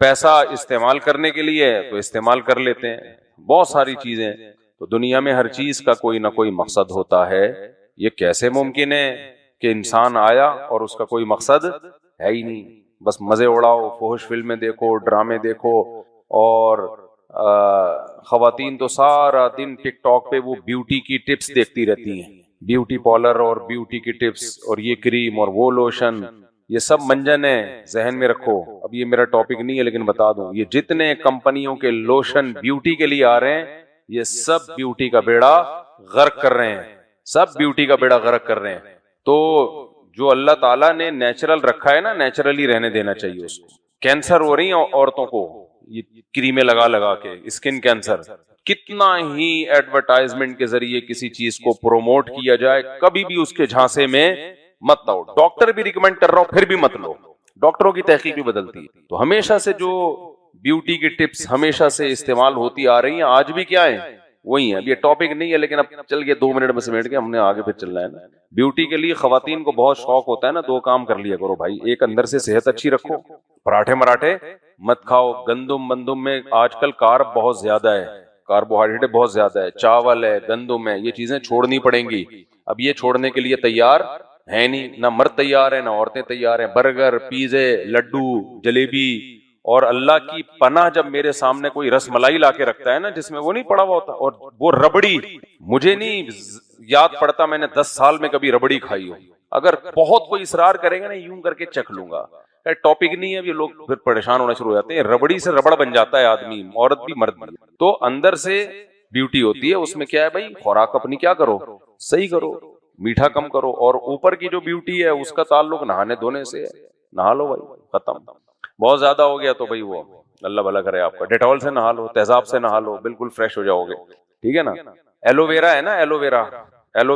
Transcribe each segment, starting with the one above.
پیسہ استعمال کرنے کے لیے تو استعمال کر لیتے ہیں، بہت ساری چیزیں. تو دنیا میں ہر چیز کا کوئی نہ کوئی مقصد ہوتا ہے. یہ کیسے ممکن ہے کہ انسان آیا اور اس کا کوئی مقصد ہے ہی نہیں، بس مزے اڑاؤ، فحش فلمیں دیکھو، ڈرامے دیکھو، اور خواتین تو سارا دن ٹک ٹاک پہ وہ بیوٹی کی ٹپس دیکھتی رہتی ہیں، بیوٹی پارلر اور بیوٹی کی ٹپس اور یہ کریم اور وہ لوشن، یہ سب منجن ہے. ذہن میں رکھو، اب یہ میرا ٹاپک نہیں ہے لیکن بتا دوں، یہ جتنے کمپنیوں کے لوشن بیوٹی کے لیے آ رہے ہیں یہ سب بیوٹی کا بیڑا غرق کر رہے ہیں، سب بیوٹی کا بیڑا غرق کر رہے ہیں. تو جو اللہ تعالیٰ نے نیچرل رکھا ہے نا، نیچرلی رہنے دینا چاہیے اس کو. کینسر ہو رہی ہیں عورتوں کو یہ کریمیں لگا لگا کے، اسکن کینسر. کتنا ہی ایڈورٹائزمنٹ کے ذریعے کسی چیز کو پروموٹ کیا جائے، کبھی بھی اس کے جھانسے میں مت آؤ. ڈاکٹر بھی ریکمینڈ کر رہا ہوں پھر بھی مت لو، ڈاکٹروں کی تحقیق بھی بدلتی ہے. تو ہمیشہ سے جو بیوٹی کی ٹپس ہمیشہ سے استعمال ہوتی آ رہی ہیں، آج بھی کیا ہے وہی ہیں. اب یہ ٹاپک نہیں ہے لیکن اب چل گیا 2 منٹ میں سمیٹ کے، ہم نے آگے پھر چلنا ہے نا. بیوٹی کے لیے خواتین کو بہت شوق ہوتا ہے نا، 2 کام کر لیا کرو بھائی. ایک، اندر سے صحت اچھی رکھو، پراٹھے مراٹھے مت کھاؤ. گندم میں آج کل کارب بہت زیادہ ہے، کاربوہائیڈریٹ بہت زیادہ ہے، چاول ہے، گندم ہے، یہ چیزیں چھوڑنی پڑیں گی. اب یہ چھوڑنے کے لیے تیار ہے نہیں، نہ مرد تیار ہے نہ عورتیں تیار ہیں. برگر، پیزے، لڈو، جلیبی، اور اللہ کی پناہ جب میرے سامنے کوئی رس ملائی لا کے رکھتا ہے نا جس میں وہ نہیں پڑا ہوا ہوتا، اور وہ ربڑی، مجھے نہیں یاد پڑتا میں نے 10 سال میں کبھی ربڑی کھائی ہو. اگر بہت کوئی اصرار کرے گا نا یوں کر کے چکھ لوں گا. ٹاپک نہیں ہے، یہ لوگ پھر پریشان ہونا شروع ہو جاتے ہیں. ربڑی سے ربڑ بن جاتا ہے آدمی، عورت بھی مرد بھی. تو اندر سے بیوٹی ہوتی ہے، اس میں کیا ہے بھائی، خوراک اپنی کیا کرو، صحیح کرو، میٹھا کم کرو. اور اوپر کی جو بیوٹی ہے اس کا تعلق نہانے دھونے سے ہے. نہا لو بھائی، ختم. بہت زیادہ ہو گیا تو بھائی وہ اللہ بھلا کرے آپ کا، ڈیٹول سے نہا لو، تیزاب سے نہا لو، بالکل فریش ہو جاؤ گے. ٹھیک ہے نا. ایلو ویرا ہے نا، ایلو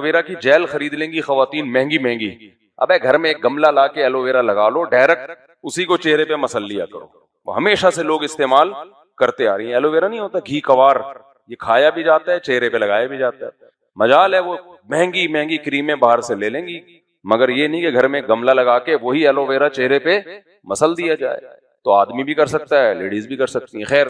ویرا کی جیل خرید لیں گی خواتین مہنگی مہنگی. ابے گھر میں ایک گملہ لا کے ایلو ویرا لگا لو، ڈائریکٹ اسی کو چہرے پہ مسل لیا کرو. وہ ہمیشہ سے لوگ استعمال کرتے آ رہی ہیں. ایلو ویرا نہیں ہوتا گھی کوار، یہ کھایا بھی جاتا ہے، چہرے پہ لگایا بھی جاتا ہے. مجال ہے وہ مہنگی مہنگی کریمیں باہر سے لے لیں گی، مگر یہ نہیں کہ گھر میں گملہ لگا کے وہی ایلو ویرا چہرے پہ مسل دیا جائے. تو آدمی بھی کر سکتا ہے، لیڈیز بھی کر سکتی ہیں. خیر،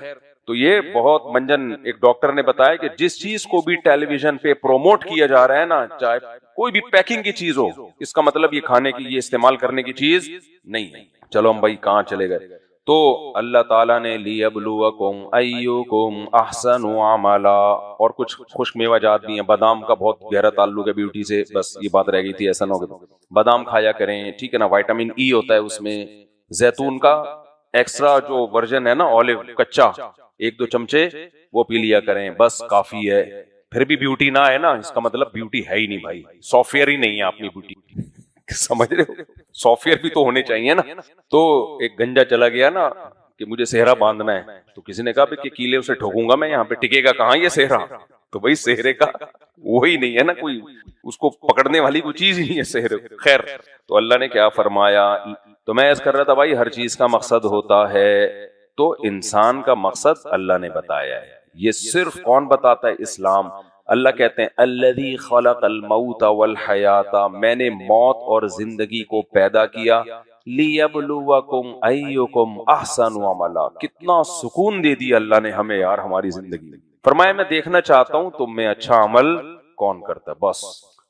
تو یہ بہت منجن. ایک ڈاکٹر نے بتایا کہ جس چیز کو بھی ٹیلی ویژن پہ پروموٹ کیا جا رہا ہے نا، چاہے کوئی بھی پیکنگ کی چیز ہو، اس کا مطلب یہ کھانے کی، یہ استعمال کرنے کی چیز نہیں ہے. چلو ہم بھائی کہاں چلے گئے. تو اللہ تعالیٰ نے لیبلوکم ایکم احسن عملا، اور کچھ خشک میوہ جات بھی ہیں. بادام کا بہت گہرا تعلق ہے بیوٹی سے، بس یہ بات رہ گئی تھی، ایسا نہ ہو. بادام کھایا کریں، ٹھیک ہے نا، وائٹامن ای ہوتا ہے اس میں. زیتون کا ایکسٹرا جو ورژن ہے نا، اولیو کچا، 1-2 چمچے وہ پی لیا کریں، بس کافی ہے. پھر بھی بیوٹی نہ ہے نا، اس کا مطلب بیوٹی ہے ہی نہیں بھائی، سافٹ ویئر ہی نہیں ہے اپنی بیوٹی. سمجھ رہے ہو، سافٹ ویئر بھی تو ہونے چاہیے نا. تو ایک گنجا چلا گیا نا کہ مجھے صحرا باندھنا ہے، تو کسی نے کہا کہ کیلے اسے ٹھوکوں گا میں، یہاں پہ ٹکے گا کہاں یہ صحرا. تو بھائی صحرے کا وہی نہیں ہے نا، کوئی اس کو پکڑنے والی کوئی چیز ہی نہیں ہے صحرے. خیر، تو اللہ نے کیا فرمایا. تو میں عرض کر رہا تھا بھائی ہر چیز کا مقصد ہوتا ہے. تو انسان کا مقصد اللہ نے بتایا ہے. یہ صرف کون بتاتا ہے؟ اسلام. اللہ کہتے ہیں الذی خلق الموت والحیات، میں نے موت اور زندگی کو پیدا کیا. لیبلوکم ایکم احسن عملا. کتنا سکون دے دیا اللہ نے ہمیں یار ہماری زندگی میں. فرمایا میں دیکھنا چاہتا ہوں تم میں اچھا عمل کون کرتا ہے. بس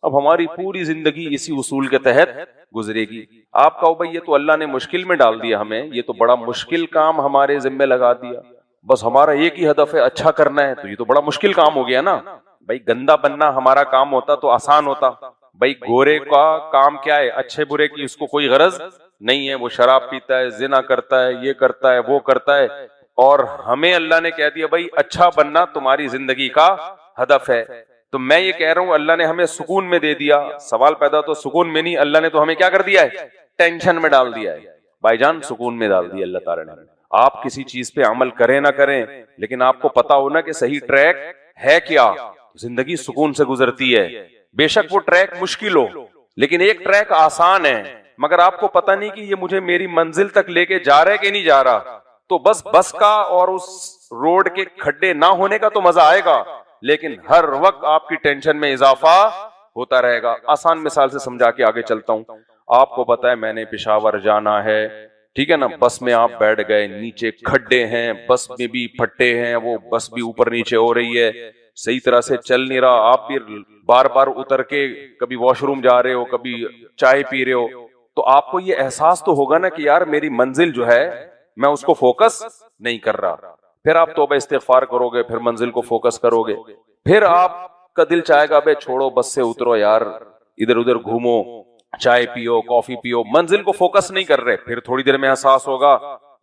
اب ہماری پوری زندگی اسی اصول کے تحت گزرے گی. آپ کہو بھائی یہ تو اللہ نے مشکل میں ڈال دیا ہمیں، یہ تو بڑا مشکل کام ہمارے ذمہ لگا دیا، بس ہمارا ایک ہی ہدف ہے اچھا کرنا ہے، تو یہ تو بڑا مشکل کام ہو گیا نا. بھائی گندا بننا ہمارا کام ہوتا تو آسان ہوتا. بھائی گورے کا کام کیا ہے؟ اچھے برے کی اس کو کوئی غرض نہیں ہے، وہ شراب پیتا ہے، زنا کرتا ہے، یہ کرتا ہے، وہ کرتا ہے. اور ہمیں اللہ نے کہہ دیا بھائی اچھا بننا تمہاری زندگی کا ہدف ہے. تو میں یہ کہہ رہا ہوں اللہ نے ہمیں سکون میں دے دیا. سوال پیدا تو سکون میں نہیں، اللہ نے تو ہمیں کیا کر دیا ہے؟ ٹینشن میں ڈال دیا ہے. بھائی جان سکون میں ڈال دیا اللہ تعالی نے. آپ کسی چیز پہ عمل کریں نہ کریں، لیکن آپ کو پتا ہونا کہ صحیح ٹریک ہے کیا، زندگی سکون سے گزرتی ہے. بے شک وہ ٹریک مشکل ہو، لیکن ایک ٹریک آسان ہے، مگر آپ کو پتہ نہیں کہ یہ مجھے میری منزل تک لے کے جا رہا ہے کہ نہیں جا رہا. تو بس کا اور اس روڈ کے کھڈے نہ ہونے کا تو مزہ آئے گا، لیکن ہر وقت آپ کی ٹینشن میں اضافہ ہوتا رہے گا. آسان مثال سے سمجھا کے آگے چلتا ہوں. آپ کو پتا ہے میں نے پشاور جانا ہے، ٹھیک ہے نا, بس میں آپ بیٹھ گئے, نیچے کھڈے ہیں, بس میں بھی پھٹے ہیں, وہ بس بھی اوپر نیچے ہو رہی ہے, صحیح طرح سے چل نہیں رہا, آپ بھی بار بار اتر کے کبھی واش روم جا رہے ہو, کبھی چائے پی رہے ہو, تو آپ کو یہ احساس تو ہوگا نا کہ یار میری منزل جو ہے میں اس کو فوکس نہیں کر رہا. پھر آپ توبہ استغفار کرو گے, پھر منزل کو فوکس کرو گے, پھر آپ کا دل چاہے گا بے چھوڑو بس سے اترو یار, ادھر ادھر گھومو, چائے پیو, کافی پیو, منزل کو فوکس نہیں کر رہے. پھر تھوڑی دیر میں احساس ہوگا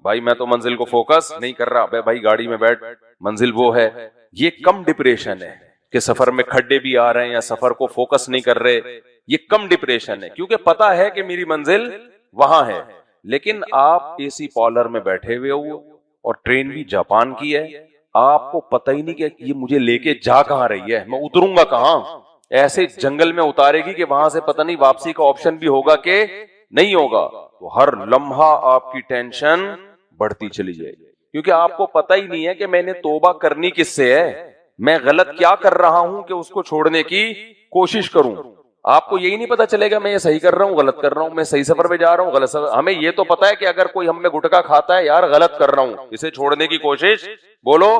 بھائی میں تو منزل کو فوکس نہیں کر رہا, بے بھائی گاڑی میں بیٹھ, منزل وہ ہے. یہ کم ڈپریشن ہے کہ سفر میں کھڈے بھی آ رہے ہیں یا سفر کو فوکس نہیں کر رہے, یہ کم ڈپریشن ہے کیونکہ پتا ہے کہ میری منزل وہاں ہے. لیکن آپ اے سی پارلر میں بیٹھے ہوئے ہو اور ٹرین بھی جاپان کی ہے, آپ کو پتہ ہی نہیں کہ یہ مجھے لے کے جا کہاں رہی ہے, میں اتروں گا کہاں, ایسے جنگل میں اتارے گی کہ وہاں سے پتہ نہیں واپسی کا آپشن بھی ہوگا کہ نہیں ہوگا. تو ہر لمحہ آپ کی ٹینشن بڑھتی چلی جائے گی کیونکہ آپ کو پتہ ہی نہیں ہے کہ میں نے توبہ کرنی کس سے ہے, میں غلط کیا کر رہا ہوں کہ اس کو چھوڑنے کی کوشش کروں. آپ کو یہی نہیں پتا چلے گا میں یہ صحیح کر رہا ہوں غلط کر رہا ہوں, میں صحیح سفر پہ جا رہا ہوں غلط سفر. ہمیں یہ تو پتا ہے کہ اگر کوئی ہم میں گٹکا کھاتا ہے یار غلط کر رہا ہوں, اسے چھوڑنے کی کوشش بولو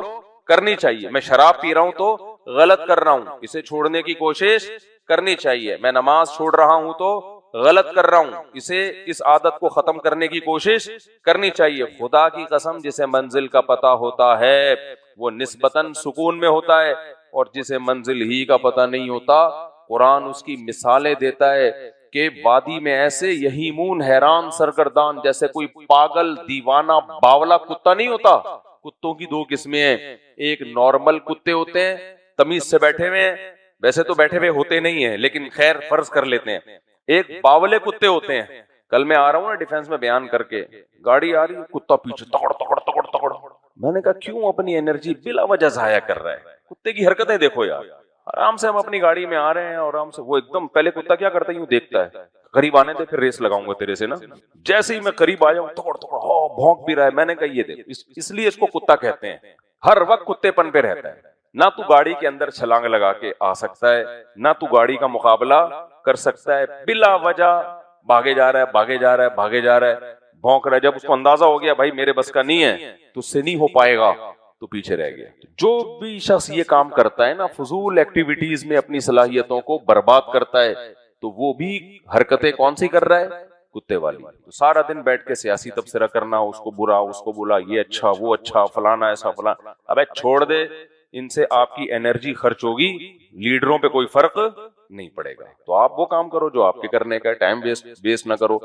کرنی چاہیے. میں شراب پی رہا ہوں تو غلط کر رہا ہوں, اسے چھوڑنے کی کوشش کرنی چاہیے. میں نماز چھوڑ رہا ہوں تو غلط کر رہا ہوں, اسے اس عادت کو ختم کرنے کی کوشش کرنی چاہیے. خدا کی قسم جسے منزل کا پتہ ہوتا ہے وہ نسبتاً سکون میں ہوتا ہے, اور جسے منزل ہی کا پتہ نہیں ہوتا قرآن اس کی مثالیں دیتا ہے کہ وادی میں ایسے یہیمون حیران سرگردان جیسے کوئی پاگل دیوانہ باولا کتا نہیں ہوتا. کتوں کی دو قسمیں ہیں, ایک نارمل کتے ہوتے ہیں تمیز سے بیٹھے ہوئے ہیں, ویسے تو بیٹھے ہوئے ہوتے نہیں ہیں لیکن خیر فرض کر لیتے ہیں, ایک باولے کتے ہوتے ہیں. کل میں آ رہا ہوں نا ڈیفینس میں بیان کر کے, گاڑی آ رہی ہے, کتا پیچھے تکڑ تکڑ تکڑ تکڑ. میں نے کہا کیوں اپنی انرجی بلا وجہ ضائع کر رہا ہے, کتے کی حرکتیں دیکھو یار, آرام سے ہم اپنی گاڑی میں آ رہے ہیں اور آرام سے, وہ ایک دم پہلے کتا کیا کرتا ہے یوں دیکھتا ہے, قریب آنے دے پھر ریس لگاؤں گا تیرے سے نا. جیسے ہی میں قریب آ جاؤں تکڑ تکڑ ہو بھونک بھی رہا ہے. میں نے کہا یہ دیکھ, اس لیے اس کو کتا کہتے ہیں, ہر وقت کتے پن پہ رہتا ہے. نہ تو گاڑی کے اندر چھلانگ لگا کے آ سکتا ہے, نہ تو گاڑی کا مقابلہ کر سکتا ہے, بلا وجہ بھاگے جا رہا ہے بھاگے جا رہا ہے بھاگے جا رہا ہے, بھونک رہا ہے. جب اس کو اندازہ ہو گیا بھائی میرے بس کا نہیں ہے تو اس سے نہیں ہو پائے گا تو پیچھے رہ گیا. جو بھی شخص یہ کام کرتا ہے نا, فضول ایکٹیویٹیز میں اپنی صلاحیتوں کو برباد کرتا ہے, تو وہ بھی حرکتیں کون سی کر رہا ہے, کتے والی. تو سارا دن بیٹھ کے سیاسی تبصرہ کرنا, اس کو برا اس کو بولا, یہ اچھا وہ اچھا فلانا ایسا فلانا. ابے چھوڑ دے, ان سے آپ کی انرجی خرچ ہوگی, لیڈروں پہ کوئی فرق نہیں پڑے گا. تو آپ وہ کام کرو جو آپ کے کرنے کا, ٹائم ویسٹ نہ کرو.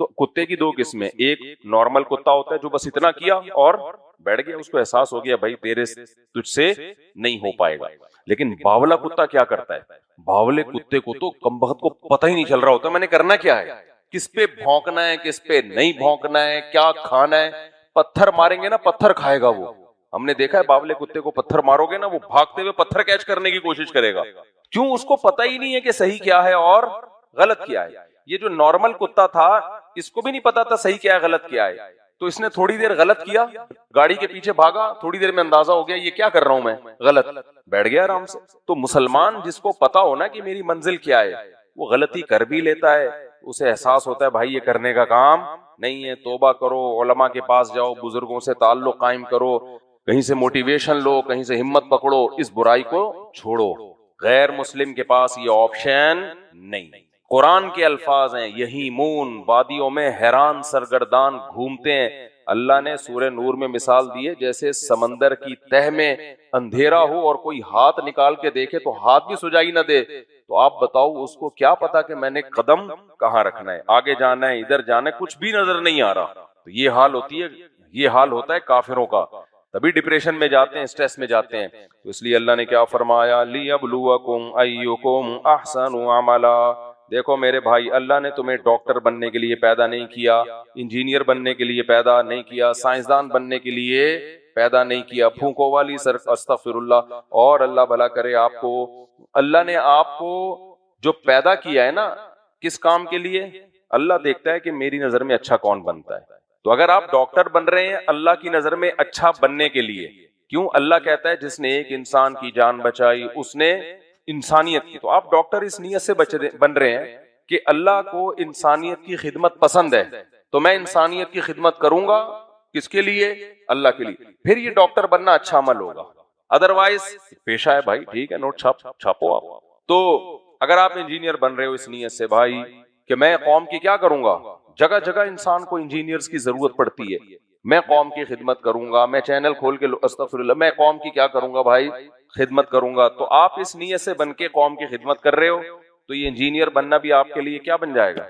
تو کتے کی دو قسمیں, ایک نارمل کتا ہوتا ہے جو بس اتنا کیا اور بیٹھ گیا, اس کو احساس ہو گیا بھائی تیرے تجھ سے نہیں ہو پائے گا. لیکن باولا کتا کیا کرتا ہے, باولے کتے کو تو کم بخت کو پتہ ہی نہیں چل رہا ہوتا میں نے کرنا کیا ہے, کس پہ بھونکنا ہے کس پہ نہیں بھونکنا ہے, کیا کھانا ہے. پتھر ماریں گے نا پتھر کھائے گا وہ. ہم نے دیکھا ہے باولے کتے کو پتھر مارو گے نا وہ بھاگتے ہوئے پتھر کیچ کرنے کی کوشش کرے گا. کیوں, اس کو پتہ ہی نہیں ہے کہ صحیح کیا ہے اور غلط کیا ہے. یہ جو نارمل کتا تھا اس کو بھی نہیں پتا تھا صحیح کیا ہے غلط کیا ہے, تو اس نے تھوڑی دیر غلط کیا, گاڑی کے پیچھے بھاگا, تھوڑی دیر میں اندازہ ہو گیا یہ کیا کر رہا ہوں میں غلط, بیٹھ گیا آرام سے. تو مسلمان جس کو پتا ہو نا کہ میری منزل کیا ہے, وہ غلطی کر بھی لیتا ہے, اسے احساس ہوتا ہے بھائی یہ کرنے کا کام نہیں ہے, توبہ کرو, علماء کے پاس جاؤ, بزرگوں سے تعلق قائم کرو, کہیں سے موٹیویشن لو, کہیں سے ہمت پکڑو, اس برائی کو چھوڑو. غیر مسلم کے پاس یہ آپشن نہیں. قرآن کے الفاظ ہیں یہیمون, وادیوں میں حیران سرگردان گھومتے ہیں. اللہ نے سورہ نور میں مثال دی ہے جیسے سمندر کی تہ میں اندھیرا ہو اور کوئی ہاتھ نکال کے دیکھے تو ہاتھ بھی سجائی نہ دے, تو آپ بتاؤ اس کو کیا پتا کہ میں نے قدم کہاں رکھنا ہے, آگے جانا ہے ادھر جانا ہے, کچھ بھی نظر نہیں آ رہا. تو یہ حال ہوتی ہے, یہ حال ہوتا ہے کافروں کا, تبھی ڈپریشن میں جاتے ہیں, اسٹریس میں جاتے ہیں. تو اس لیے اللہ نے کیا فرمایا, لِيَبْلُوَكُمْ أَيُّكُمْ أَحْسَنُ عَمَلًا. دیکھو میرے بھائی, اللہ نے تمہیں ڈاکٹر بننے کے لیے پیدا نہیں کیا, انجینئر بننے کے لیے پیدا نہیں کیا, سائنسدان بننے کے لیے پیدا نہیں کیا, پھونکو والی سر استغفر اللہ, اور اللہ بھلا کرے آپ کو. اللہ نے آپ کو جو پیدا کیا ہے نا, کس کام کے لیے, اللہ دیکھتا ہے کہ میری نظر میں اچھا کون بنتا ہے. تو اگر آپ ڈاکٹر بن رہے ہیں اللہ کی نظر میں اچھا بننے کے لیے, کیوں, اللہ کہتا ہے جس نے ایک انسان کی جان بچائی اس نے انسانیت کی. تو آپ ڈاکٹر اس نیت سے بن رہے ہیں کہ اللہ کو انسانیت کی خدمت پسند ہے, تو میں انسانیت کی خدمت کروں گا، کس کے لیے؟ اللہ کے لیے. پھر یہ ڈاکٹر بننا اچھا عمل ہوگا. ادروائز پیشہ ہے بھائی، ٹھیک ہے، نوٹ چھاپو آپ. تو اگر آپ انجینئر بن رہے ہو اس نیت سے بھائی کہ میں قوم کی کیا کروں گا، جگہ جگہ انسان کو انجینئرز کی ضرورت پڑتی ہے، میں قوم کی خدمت کروں گا، میں چینل کھول کے استغفر اللہ، میں قوم کی کیا کروں گا بھائی، خدمت کروں گا. تو آپ اس نیت سے بن کے قوم کی خدمت کر رہے ہو، تو یہ انجینئر بننا بھی آپ کے لیے کیا بن جائے گا.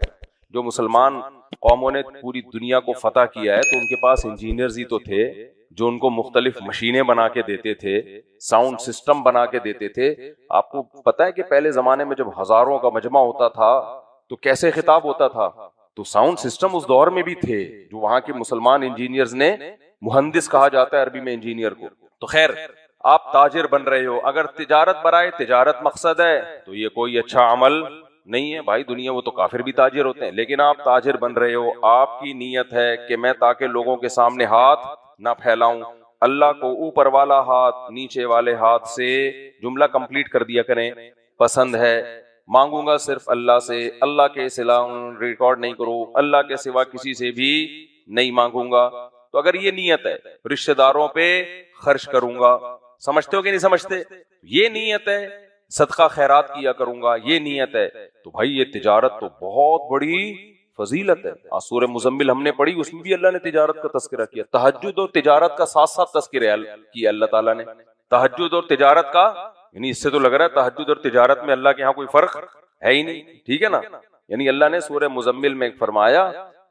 جو مسلمان قوموں نے پوری دنیا کو فتح کیا ہے تو ان کے پاس انجینئرز ہی تو تھے جو ان کو مختلف مشینیں بنا کے دیتے تھے، ساؤنڈ سسٹم بنا کے دیتے تھے. آپ کو پتا ہے کہ پہلے زمانے میں جب ہزاروں کا مجمع ہوتا تھا تو کیسے خطاب ہوتا تھا؟ تو ساؤنڈ سسٹم اس دور میں بھی تھے جو وہاں کے مسلمان انجینئرز نے، مہندس کہا جاتا ہے عربی میں انجینئر کو. تو خیر آپ تاجر بن رہے ہو، اگر تجارت برائے تجارت مقصد ہے تو یہ کوئی اچھا عمل نہیں ہے بھائی. دنیا وہ تو کافر بھی تاجر ہوتے ہیں، لیکن آپ تاجر بن رہے ہو، آپ کی نیت ہے کہ میں تاکہ لوگوں کے سامنے ہاتھ نہ پھیلاؤں، اللہ کو اوپر والا ہاتھ نیچے والے ہاتھ سے، جملہ کمپلیٹ کر دیا کریں، پسند ہے. مانگوں گا صرف اللہ سے، اللہ کے سوا ریکارڈ نہیں کرو، اللہ کے سوا کسی سے بھی نہیں مانگوں گا. تو اگر یہ نیت ہے، رشتہ داروں پہ خرچ کروں گا، سمجھتے ہو کہ نہیں سمجھتے؟ یہ نیت ہے، صدقہ خیرات کیا کروں گا، یہ نیت ہے، تو بھائی یہ تجارت تو بہت بڑی فضیلت ہے. سورہ مزمل ہم نے پڑھی، اس میں بھی اللہ نے تجارت کا تذکرہ کیا. تہجد اور تجارت کا ساتھ ساتھ تذکرہ کیا اللہ تعالیٰ نے. تہجد اور تجارت کا، یعنی اس سے تو لگ رہا ہے تہجد اور تجارت میں اللہ کے ہاں کوئی فرق ہے ہی نہیں، ٹھیک ہے نا. یعنی اللہ نے سورہ مزمل میں فرمایا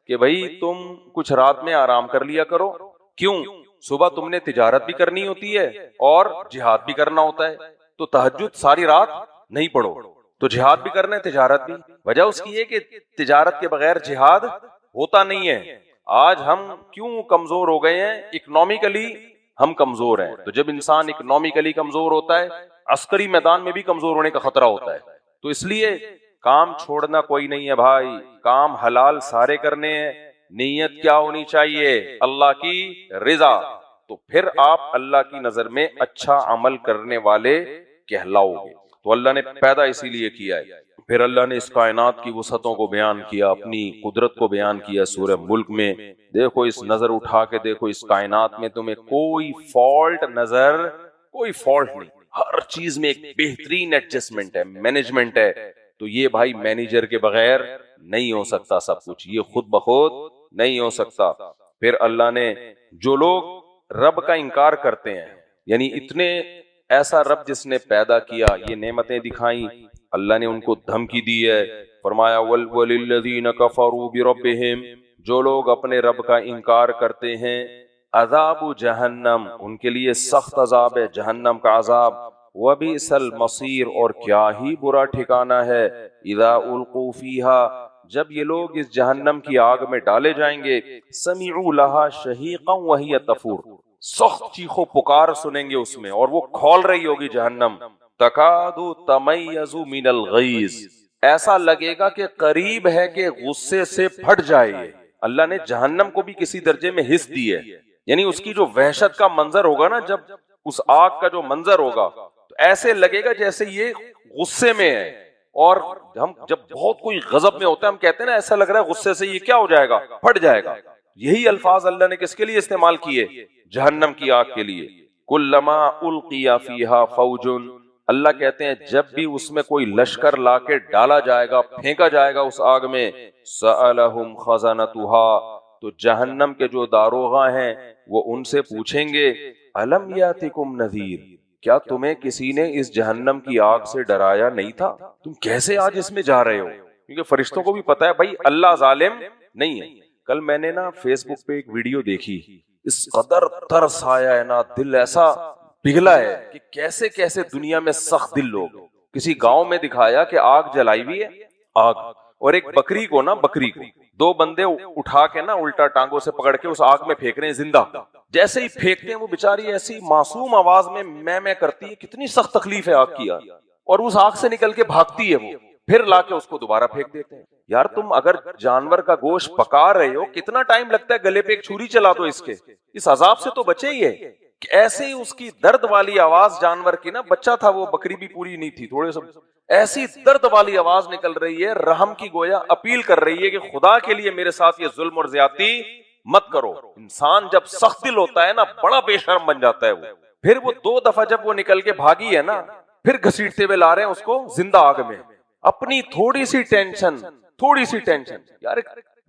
کہ بھائی تم کچھ رات میں آرام کر لیا کرو. کیوں؟ صبح تم نے تجارت بھی کرنی ہوتی ہے اور جہاد بھی کرنا ہوتا ہے. تو تہجد ساری رات نہیں پڑھو، تو جہاد بھی کرنا ہے تجارت بھی. وجہ اس کی ہے کہ تجارت کے بغیر جہاد ہوتا نہیں ہے. آج ہم کیوں کمزور ہو گئے ہیں؟ اکنامکلی ہم کمزور ہیں. تو جب انسان اکنامکلی کمزور ہوتا ہے، عسکری میدان میں بھی کمزور ہونے کا خطرہ ہوتا ہے. تو اس لیے کام چھوڑنا کوئی نہیں ہے بھائی، کام حلال سارے کرنے ہیں. نیت کیا ہونی چاہیے؟ اللہ کی رضا. تو پھر آپ اللہ کی نظر میں اچھا عمل کرنے والے کہلاؤ گے. تو اللہ نے پیدا اسی لیے کیا ہے. پھر اللہ نے اس کائنات کی وسعتوں کو بیان کیا، اپنی قدرت کو بیان کیا سورہ ملک میں. دیکھو اس نظر اٹھا کے دیکھو اس کائنات میں تمہیں کوئی فالٹ نظر، کوئی فالٹ نہیں. ہر چیز میں ایک بہترین ایڈجسٹمنٹ ہے، مینجمنٹ ہے. تو یہ بھائی مینیجر کے بغیر نہیں ہو سکتا سب کچھ، یہ خود بخود نہیں ہو سکتا. پھر اللہ نے جو لوگ رب کا انکار کرتے ہیں، یعنی اتنے ایسا رب جس نے پیدا کیا، یہ نعمتیں دکھائیں، اللہ نے ان کو دھمکی دی ہے. فرمایا وَلِلَّذِينَ كَفَرُوا بِرَبِّهِمْ، جو لوگ اپنے رب کا انکار کرتے ہیں، عذاب جہنم، ان کے لیے سخت عذاب ہے جہنم کا عذاب. وَبِئْسَ الْمَصِيرُ، اور کیا ہی برا ٹھکانہ ہے. اِذَا أُلْقُوا فِيهَا، جب یہ لوگ اس جہنم کی آگ میں ڈالے جائیں گے، سَمِعُوا لَهَا شَهِيقًا وَهِيَ تَفُورُ، سخت چیخو پکار سنیں گے اس میں، اور وہ کھول رہی ہوگی جہنم. تَكَادُ تَمَيَّزُ مِنَ الْغَيْظِ، ایسا لگے گا کہ قریب ہے کہ غصے سے پھٹ جائے. اللہ نے جہنم کو بھی کسی درجے میں حص دی ہے، یعنی اس کی جو وحشت کا منظر ہوگا نا، جب اس آگ کا جو منظر ہوگا تو ایسے لگے گا جیسے یہ غصے میں ہے. اور ہم جب بہت کوئی غضب میں ہوتا ہے، ہم کہتے ہیں نا ایسا لگ رہا ہے غصے سے یہ کیا ہو جائے گا، پھٹ جائے گا. یہی الفاظ اللہ نے کس کے لیے استعمال کیے؟ جہنم کی آگ کے لیے. کلما القی فیہا فوج، اللہ کہتے ہیں جب بھی اس میں کوئی لشکر لا کے ڈالا جائے گا، پھینکا جائے گا اس آگ میں، سألہم خزنتها، تو جہنم کے جو داروغہ ہیں وہ ان سے پوچھیں گے، الم یاتکم نذیر، کیا تمہیں کسی نے اس جہنم کی آگ سے ڈرایا نہیں تھا؟ تم کیسے آج اس میں جا رہے ہو؟ کیونکہ فرشتوں کو بھی پتا ہے بھائی اللہ ظالم نہیں ہے. کل میں نے نا فیس بک پہ ایک ویڈیو دیکھی، اس قدر ترس آیا ہے نا، دل ایسا پگھلا ہے کہ کیسے کیسے دنیا میں سخت دل لوگ. کسی گاؤں میں دکھایا کہ آگ جلائی ہوئی ہے، آگ، اور ایک بکری کو دو بندے اٹھا کے نا الٹا ٹانگوں سے پکڑ کے اس آگ میں پھینک رہے ہیں زندہ. جیسے ہی پھینکتے ہیں وہ بیچاری ایسی معصوم آواز میں کرتی ہے، کتنی سخت تکلیف ہے آگ کی، اور اس آگ سے نکل کے بھاگتی ہے وہ، پھر لا کے اس کو دوبارہ پھینک دیتے ہیں. یار تم اگر جانور کا گوشت پکا رہے ہو، کتنا ٹائم لگتا ہے، گلے پہ ایک چھری چلا دو اس عذاب سے تو بچے ہی ہے. ایسے ہی اس کی درد والی آواز جانور کی نا، بچہ تھا وہ، بکری بھی پوری نہیں تھی، تھوڑے سے ایسی درد والی آواز نکل رہی ہے، رحم کی گویا اپیل کر رہی ہے کہ خدا کے لیے میرے ساتھ یہ ظلم اور زیادتی مت کرو. انسان جب سخت دل ہوتا ہے نا بڑا بے شرم بن جاتا ہے وہ. پھر وہ 2 دفعہ جب وہ نکل کے بھاگی ہے نا، پھر گھسیٹتے ہوئے لا رہے ہیں اس کو زندہ آگ میں. اپنی تھوڑی سی ٹینشن یار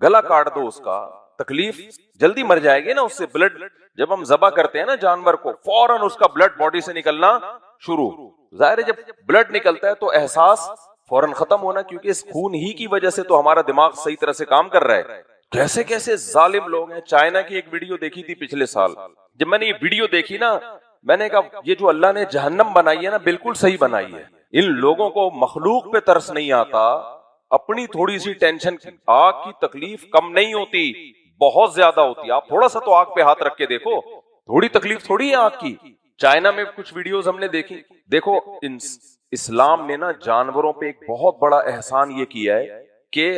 گلا کاٹ دو اس کا، تکلیف جلدی مر جائے گی نا اس سے. بلڈ جب ہم ذبح کرتے ہیں نا جانور کو، فوراً اس کا بلڈ باڈی سے نکلنا شروع. ظاہر ہے جب بلڈ نکلتا ہے تو احساس فوراً ختم ہونا، کیونکہ اس خون ہی کی وجہ سے تو ہمارا دماغ صحیح طرح سے کام کر رہا ہے. کیسے کیسے ظالم لوگ ہیں. چائنا کی ایک ویڈیو دیکھی تھی پچھلے سال، جب میں نے یہ ویڈیو دیکھی نا میں نے کہا یہ جو اللہ نے جہنم بنائی ہے نا بالکل صحیح بنائی ہے. ان لوگوں کو مخلوق پہ ترس نہیں آتا. اپنی تھوڑی سی ٹینشن، آگ کی تکلیف کم نہیں ہوتی، بہت زیادہ ہوتی. آپ تھوڑا سا تو آگ پہ ہاتھ رکھ کے دیکھو، تھوڑی تکلیف تھوڑی ہے آگ کی. چائنا میں کچھ ویڈیوز ہم نے دیکھی. دیکھو اسلام نے نا جانوروں پہ ایک بہت بڑا احسان یہ کیا ہے کہ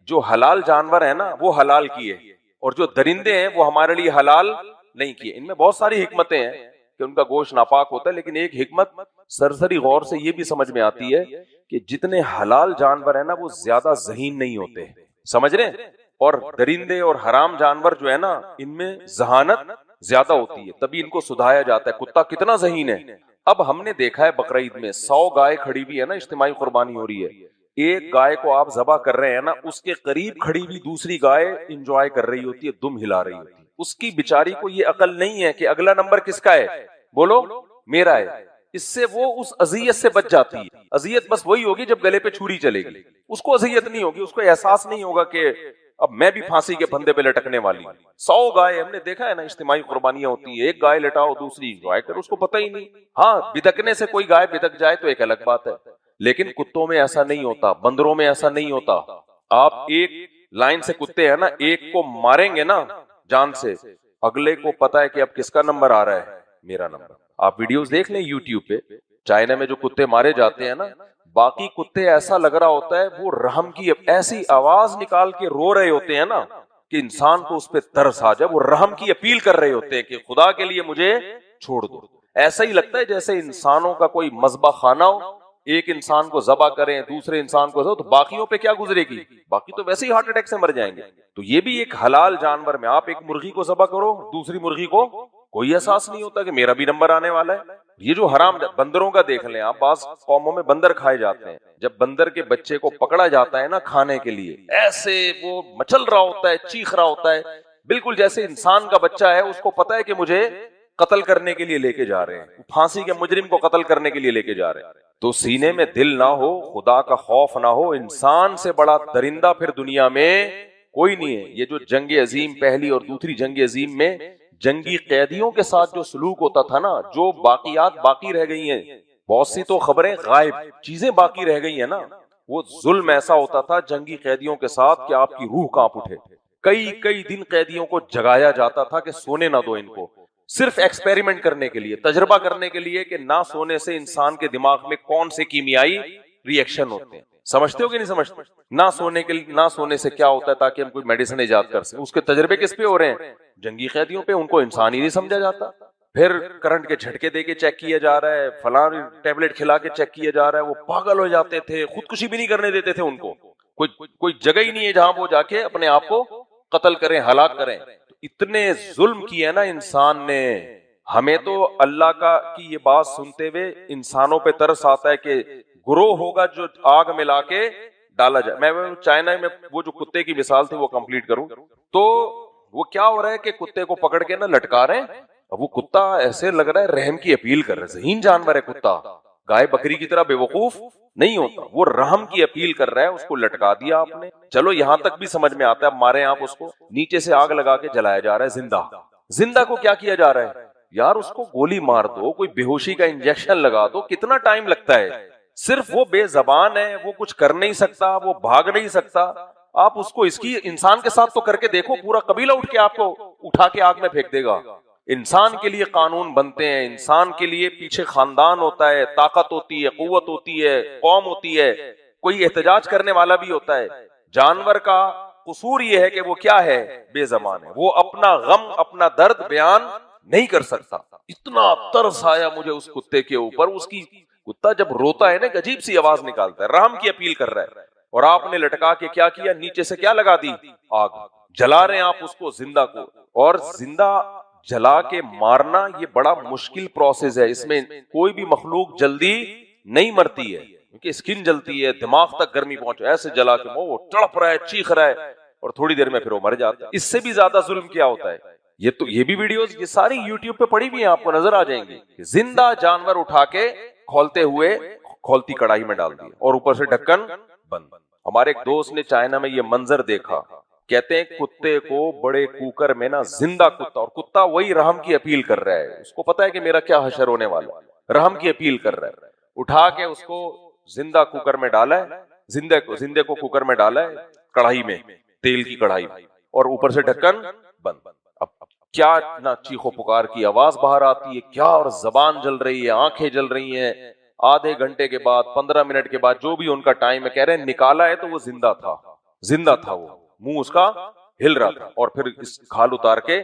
جو حلال جانور ہیں نا وہ حلال کیے، اور جو درندے ہیں وہ ہمارے لیے حلال نہیں کیے. ان میں بہت ساری حکمتیں ہیں کہ ان کا گوشت ناپاک ہوتا ہے، لیکن ایک حکمت سرسری غور سے یہ بھی سمجھ میں آتی ہے کہ جتنے حلال جانور ہیں نا وہ زیادہ ذہین نہیں ہوتے، سمجھ رہے ہیں؟ اور درندے اور حرام جانور جو ہے نا ان میں ذہانت زیادہ ہوتی ہے، تبھی ان کو سدھایا جاتا ہے. کتا کتنا ذہین ہے. اب ہم نے دیکھا ہے بقرعید میں 100 گائے کھڑی ہوئی ہے نا، اجتماعی قربانی ہو رہی ہے. ایک گائے کو آپ ذبح کر رہے ہیں نا، اس کے قریب کھڑی ہوئی دوسری گائے انجوائے کر رہی ہوتی ہے، دم ہلا رہی ہوتی ہے. اس کی بیچاری کو یہ عقل نہیں ہے کہ اگلا نمبر کس کا ہے، بولو میرا ہے. اس سے وہ اس اذیت سے بچ جاتی ہے. اذیت بس وہی ہوگی جب گلے پہ چھری چلے گی، اس کو اذیت نہیں ہوگی، اس کو احساس نہیں ہوگا کہ اب میں بھی پھانسی کے پھندے پہ لٹکنے والی. 100 گائے ہم نے دیکھا ہے نا اجتماعی قربانیاں ہوتی ہیں، ایک گائے لٹاؤ دوسری انجوائے کر، اس کو پتہ ہی نہیں. ہاں بدکنے سے کوئی گائے بدک جائے تو ایک الگ بات ہے، لیکن کتوں میں ایسا نہیں ہوتا، بندروں میں ایسا نہیں ہوتا. آپ ایک لائن سے کتے ہیں نا، ایک کو ماریں گے نا جان سے، اگلے کو پتا ہے کہ اب کس کا نمبر آ رہا ہے، میرا نمبر. آپ ویڈیوز دیکھ لیں یوٹیوب پہ، چائنا میں جو کتے مارے جاتے ہیں نا، باقی کتے ایسا لگ رہا ہوتا ہے وہ رحم کی ایسی آواز نکال کے رو رہے ہوتے ہیں نا کہ انسان کو اس پہ ترس آ جائے. وہ رحم کی اپیل کر رہے ہوتے ہیں کہ خدا کے لیے مجھے چھوڑ دو. ایسا ہی لگتا ہے جیسے انسانوں کا کوئی مذبح خانہ ہو، ایک انسان کو ذبح کریں دوسرے انسان کو، تو باقیوں پہ کیا گزرے گی؟ باقی تو ویسے ہی ہارٹ اٹیک سے مر جائیں گے. تو یہ بھی ایک حلال جانور میں آپ ایک مرغی کو ذبح کرو، دوسری مرغی کو کوئی احساس نہیں ہوتا کہ میرا بھی نمبر آنے والا ہے. یہ جو حرام بندروں کا دیکھ لیں آپ، بعض قوموں میں بندر کھائے جاتے ہیں. جب بندر کے بچے کو پکڑا جاتا ہے نا کھانے کے لیے، ایسے وہ مچل رہا ہوتا ہے، چیخ رہا ہوتا ہے، بالکل جیسے انسان کا بچہ ہے، اس کو پتا ہے کہ مجھے قتل کرنے کے لیے لے کے جا رہے ہیں، پھانسی کے مجرم کو قتل کرنے کے لیے لے کے جا رہے ہیں. تو سینے میں دل نہ ہو، خدا کا خوف نہ ہو، انسان سے بڑا درندہ پھر دنیا میں کوئی نہیں ہے. یہ جو جنگ عظیم پہلی اور دوسری جنگ عظیم میں جنگی قیدیوں کے ساتھ جو سلوک ہوتا تھا نا، جو باقیات باقی رہ گئی ہیں، بہت سی تو خبریں غائب، چیزیں باقی رہ گئی ہیں نا، وہ ظلم ایسا ہوتا تھا جنگی قیدیوں کے ساتھ کہ آپ کی روح کانپ اٹھے. کئی دن قیدیوں کو جگایا جاتا تھا کہ سونے نہ دو ان کو، صرف ایکسپیریمنٹ کرنے کے لیے، تجربہ کرنے کے لیے کہ نہ سونے سے انسان کے دماغ میں کون سے کیمیائی ری ایکشن ہوتے ہیں. سمجھتے ہو کہ نہیں سمجھتے؟ نہ سونے سے کیا ہوتا ہے تاکہ ہم کوئی میڈیسن ایجاد کر سکیں. اس کے تجربے کس پہ ہو رہے ہیں؟ جنگی قیدیوں پہ. ان کو انسان ہی نہیں سمجھا جاتا. پھر کرنٹ کے جھٹکے دے کے چیک کیا جا رہا ہے، فلاں ٹیبلٹ کھلا کے چیک کیا جا رہا ہے. وہ پاگل ہو جاتے تھے، خودکشی بھی نہیں کرنے دیتے تھے ان کو. کوئی جگہ ہی نہیں ہے جہاں وہ جا کے اپنے آپ کو قتل کریں، ہلاک کریں. اتنے ظلم کیا نا انسان نے. ہمیں تو اللہ کی یہ بات سنتے ہوئے انسانوں پہ ترس آتا ہے کہ گروہ ہوگا جو آگ میں لا کے ڈالا جائے. میں چائنا میں وہ جو کتے کی مثال تھی وہ کمپلیٹ کروں تو وہ کیا ہو رہا ہے کہ کتے کو پکڑ کے نا لٹکا رہے ہیں. اب وہ کتا ایسے لگ رہا ہے رحم کی اپیل کر رہا ہے. ذہین جانور ہے کتا، گائے بکری کی طرح بے وقوف نہیں ہوتا. وہ رحم کی اپیل کر رہا ہے. اس کو لٹکا دیا آپ نے، چلو یہاں تک بھی سمجھ میں آتا ہے. اب مارے آپ اس کو، نیچے سے آگ لگا کے جلایا جا رہا ہے. زندہ کو کیا کیا جا رہا ہے؟ یار اس کو گولی مار دو، کوئی بے ہوشی کا انجیکشن لگا دو. کتنا ٹائم لگتا ہے؟ صرف وہ بے زبان ہے، وہ کچھ کر نہیں سکتا، وہ بھاگ نہیں سکتا. آپ اس کو اس کی انسان کے ساتھ تو کر کے دیکھو، پورا قبیلہ اٹھ کے آپ کو اٹھا کے آگ میں پھینک دے گا. انسان کے لیے قانون بنتے ہیں، انسان کے لیے پیچھے خاندان ہوتا ہے، طاقت ہوتی ہے، قوت ہوتی ہے، قوم ہوتی ہے، کوئی احتجاج کرنے والا بھی ہوتا ہے. جانور کا قصور یہ ہے کہ وہ کیا ہے؟ بے زبان ہے. وہ اپنا غم اپنا درد بیان نہیں کر سکتا. اتنا ترس آیا مجھے اس کتے کے اوپر. اس کی کتا جب روتا ہے نا ایک عجیب سی آواز نکالتا ہے، رحم کی اپیل کر رہا ہے، اور آپ نے لٹکا کے کیا کیا، نیچے سے کیا لگا دی، آگ جلا رہے ہیں آپ اس کو، زندہ کو. اور زندہ جلا کے مارنا یہ بڑا مشکل پروسیس ہے، اس میں کوئی بھی مخلوق جلدی نہیں مرتی ہے، کیونکہ اسکن جلتی ہے، دماغ تک گرمی پہنچے، ایسے جلا کے وہ تڑپ رہا ہے، چیخ رہا ہے، اور تھوڑی دیر میں پھر وہ مر جاتا ہے. اس سے بھی زیادہ ظلم کیا ہوتا ہے؟ یہ بھی ویڈیوز یہ ساری یوٹیوب پہ پڑی ہوئی ہیں، آپ کو نظر آ جائیں گی. زندہ جانور اٹھا کے کھولتے ہوئے کھولتی کڑائی میں ڈال دیا اور اوپر سے ڈھکن بند. ہمارے ایک دوست نے چائنا میں یہ منظر دیکھا، کہتے ہیں کتے کو بڑے کوکر میں نا زندہ کتا، اور کتا وہی رحم کی اپیل کر رہا ہے، اس کو پتا ہے کہ میرا کیا حشر ہونے والا ہے، رحم کی اپیل کر رہا ہے، اٹھا کے اس کو زندہ کوکر میں ڈالا ہے، زندے کو کوکر میں ڈالا ہے، کڑھائی میں، تیل کی کڑھائی، اور اوپر سے ڈھکن بند. اب کیا نہ چیخو پکار کی آواز باہر آتی ہے کیا، اور زبان جل رہی ہے، آنکھیں جل رہی ہیں. آدھے گھنٹے کے بعد، 15 منٹ کے بعد، جو بھی ان کا ٹائم ہے، کہہ رہے ہیں نکالا ہے تو وہ زندہ تھا، وہ منہ اس کا ہل رہا تھا، اور پھر اس کھال اتار کے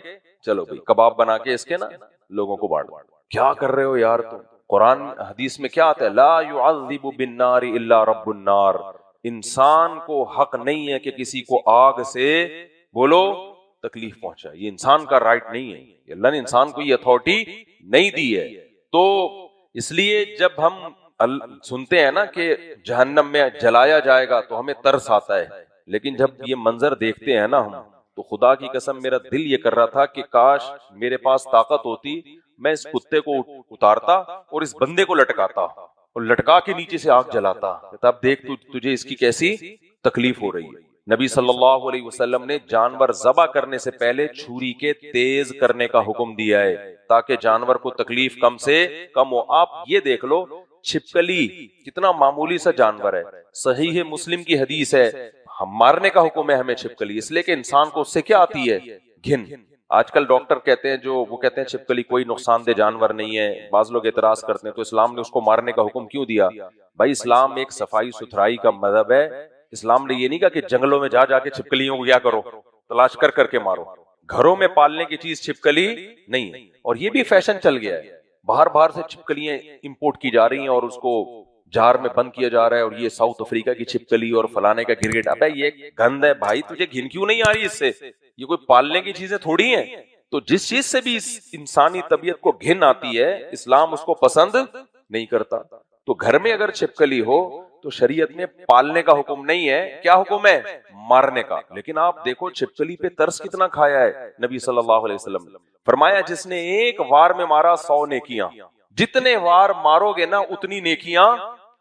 چلو بھائی کباب بنا کے اس کے نا لوگوں کو بانٹ. کیا کر رہے ہو یار تم؟ قرآن حدیث میں کیا آتا ہے، لا يعذب بالنار الا رب النار. انسان کو حق نہیں ہے کہ کسی کو آگ سے بولو تکلیف پہنچائے، یہ انسان کا رائٹ نہیں ہے، اللہ نے انسان کو یہ اتھارٹی نہیں دی ہے. تو اس لیے جب ہم سنتے ہیں نا کہ جہنم میں جلایا جائے گا تو ہمیں ترس آتا ہے، لیکن جب یہ منظر دیکھتے ہیں نا ہم، تو خدا کی قسم میرا دل یہ کر رہا تھا کہ کاش میرے پاس طاقت ہوتی، میں اس کتے کو اتارتا اور اس بندے کو لٹکاتا اور لٹکا کے نیچے سے آگ جلاتا. تب دیکھ تجھے اس کی کیسی تکلیف ہو رہی ہے. نبی صلی اللہ علیہ وسلم نے جانور ذبح کرنے سے پہلے چھری کے تیز کرنے کا حکم دیا ہے تاکہ جانور کو تکلیف کم سے کم ہو. آپ یہ دیکھ لو چھپکلی کتنا معمولی سا جانور ہے، صحیح مسلم کی حدیث ہے، ہم مارنے کا حکم ہے ہمیں چھپکلی، اس لیے کہ انسان کو اس سے کیا آتی ہے، گھن. آج کل ڈاکٹر کہتے ہیں وہ کہتے ہیں چھپکلی کوئی نقصان دہ جانور نہیں ہے، بعض لوگ اعتراض کرتے ہیں تو اسلام نے اس کو مارنے کا حکم کیوں دیا؟ بھائی اسلام ایک صفائی ستھرائی کا مذہب ہے، اسلام نے یہ نہیں کہا کہ جنگلوں میں جا کے چھپکلیوں کو کیا کرو، تلاش کر کے مارو. گھروں میں پالنے کی چیز چھپکلی نہیں ہے. اور یہ بھی فیشن چل گیا ہے، باہر سے چھپکلیاں امپورٹ کی جا رہی ہیں اور اس کو جار میں بند کیا جا رہا ہے، اور یہ ساؤتھ افریقہ کی چھپکلی اور فلانے کا گرگٹ. ابے یہ گند ہے بھائی، تجھے گھن کیوں نہیں آ رہی اس سے؟ یہ کوئی پالنے کی چیزیں تھوڑی ہیں. تو جس چیز سے بھی انسانی طبیعت کو گھن آتی ہے اسلام اس کو پسند نہیں کرتا. تو گھر میں اگر چھپکلی ہو تو شریعت میں پالنے کا حکم نہیں ہے، کیا حکم ہے؟ مارنے کا. لیکن آپ دیکھو چھپکلی پہ ترس کتنا کھایا ہے نبی صلی اللہ علیہ وسلم نے. فرمایا جس نے ایک وار میں مارا 100 نیکیاں، جتنے وار مارو گے نا اتنی نیکیاں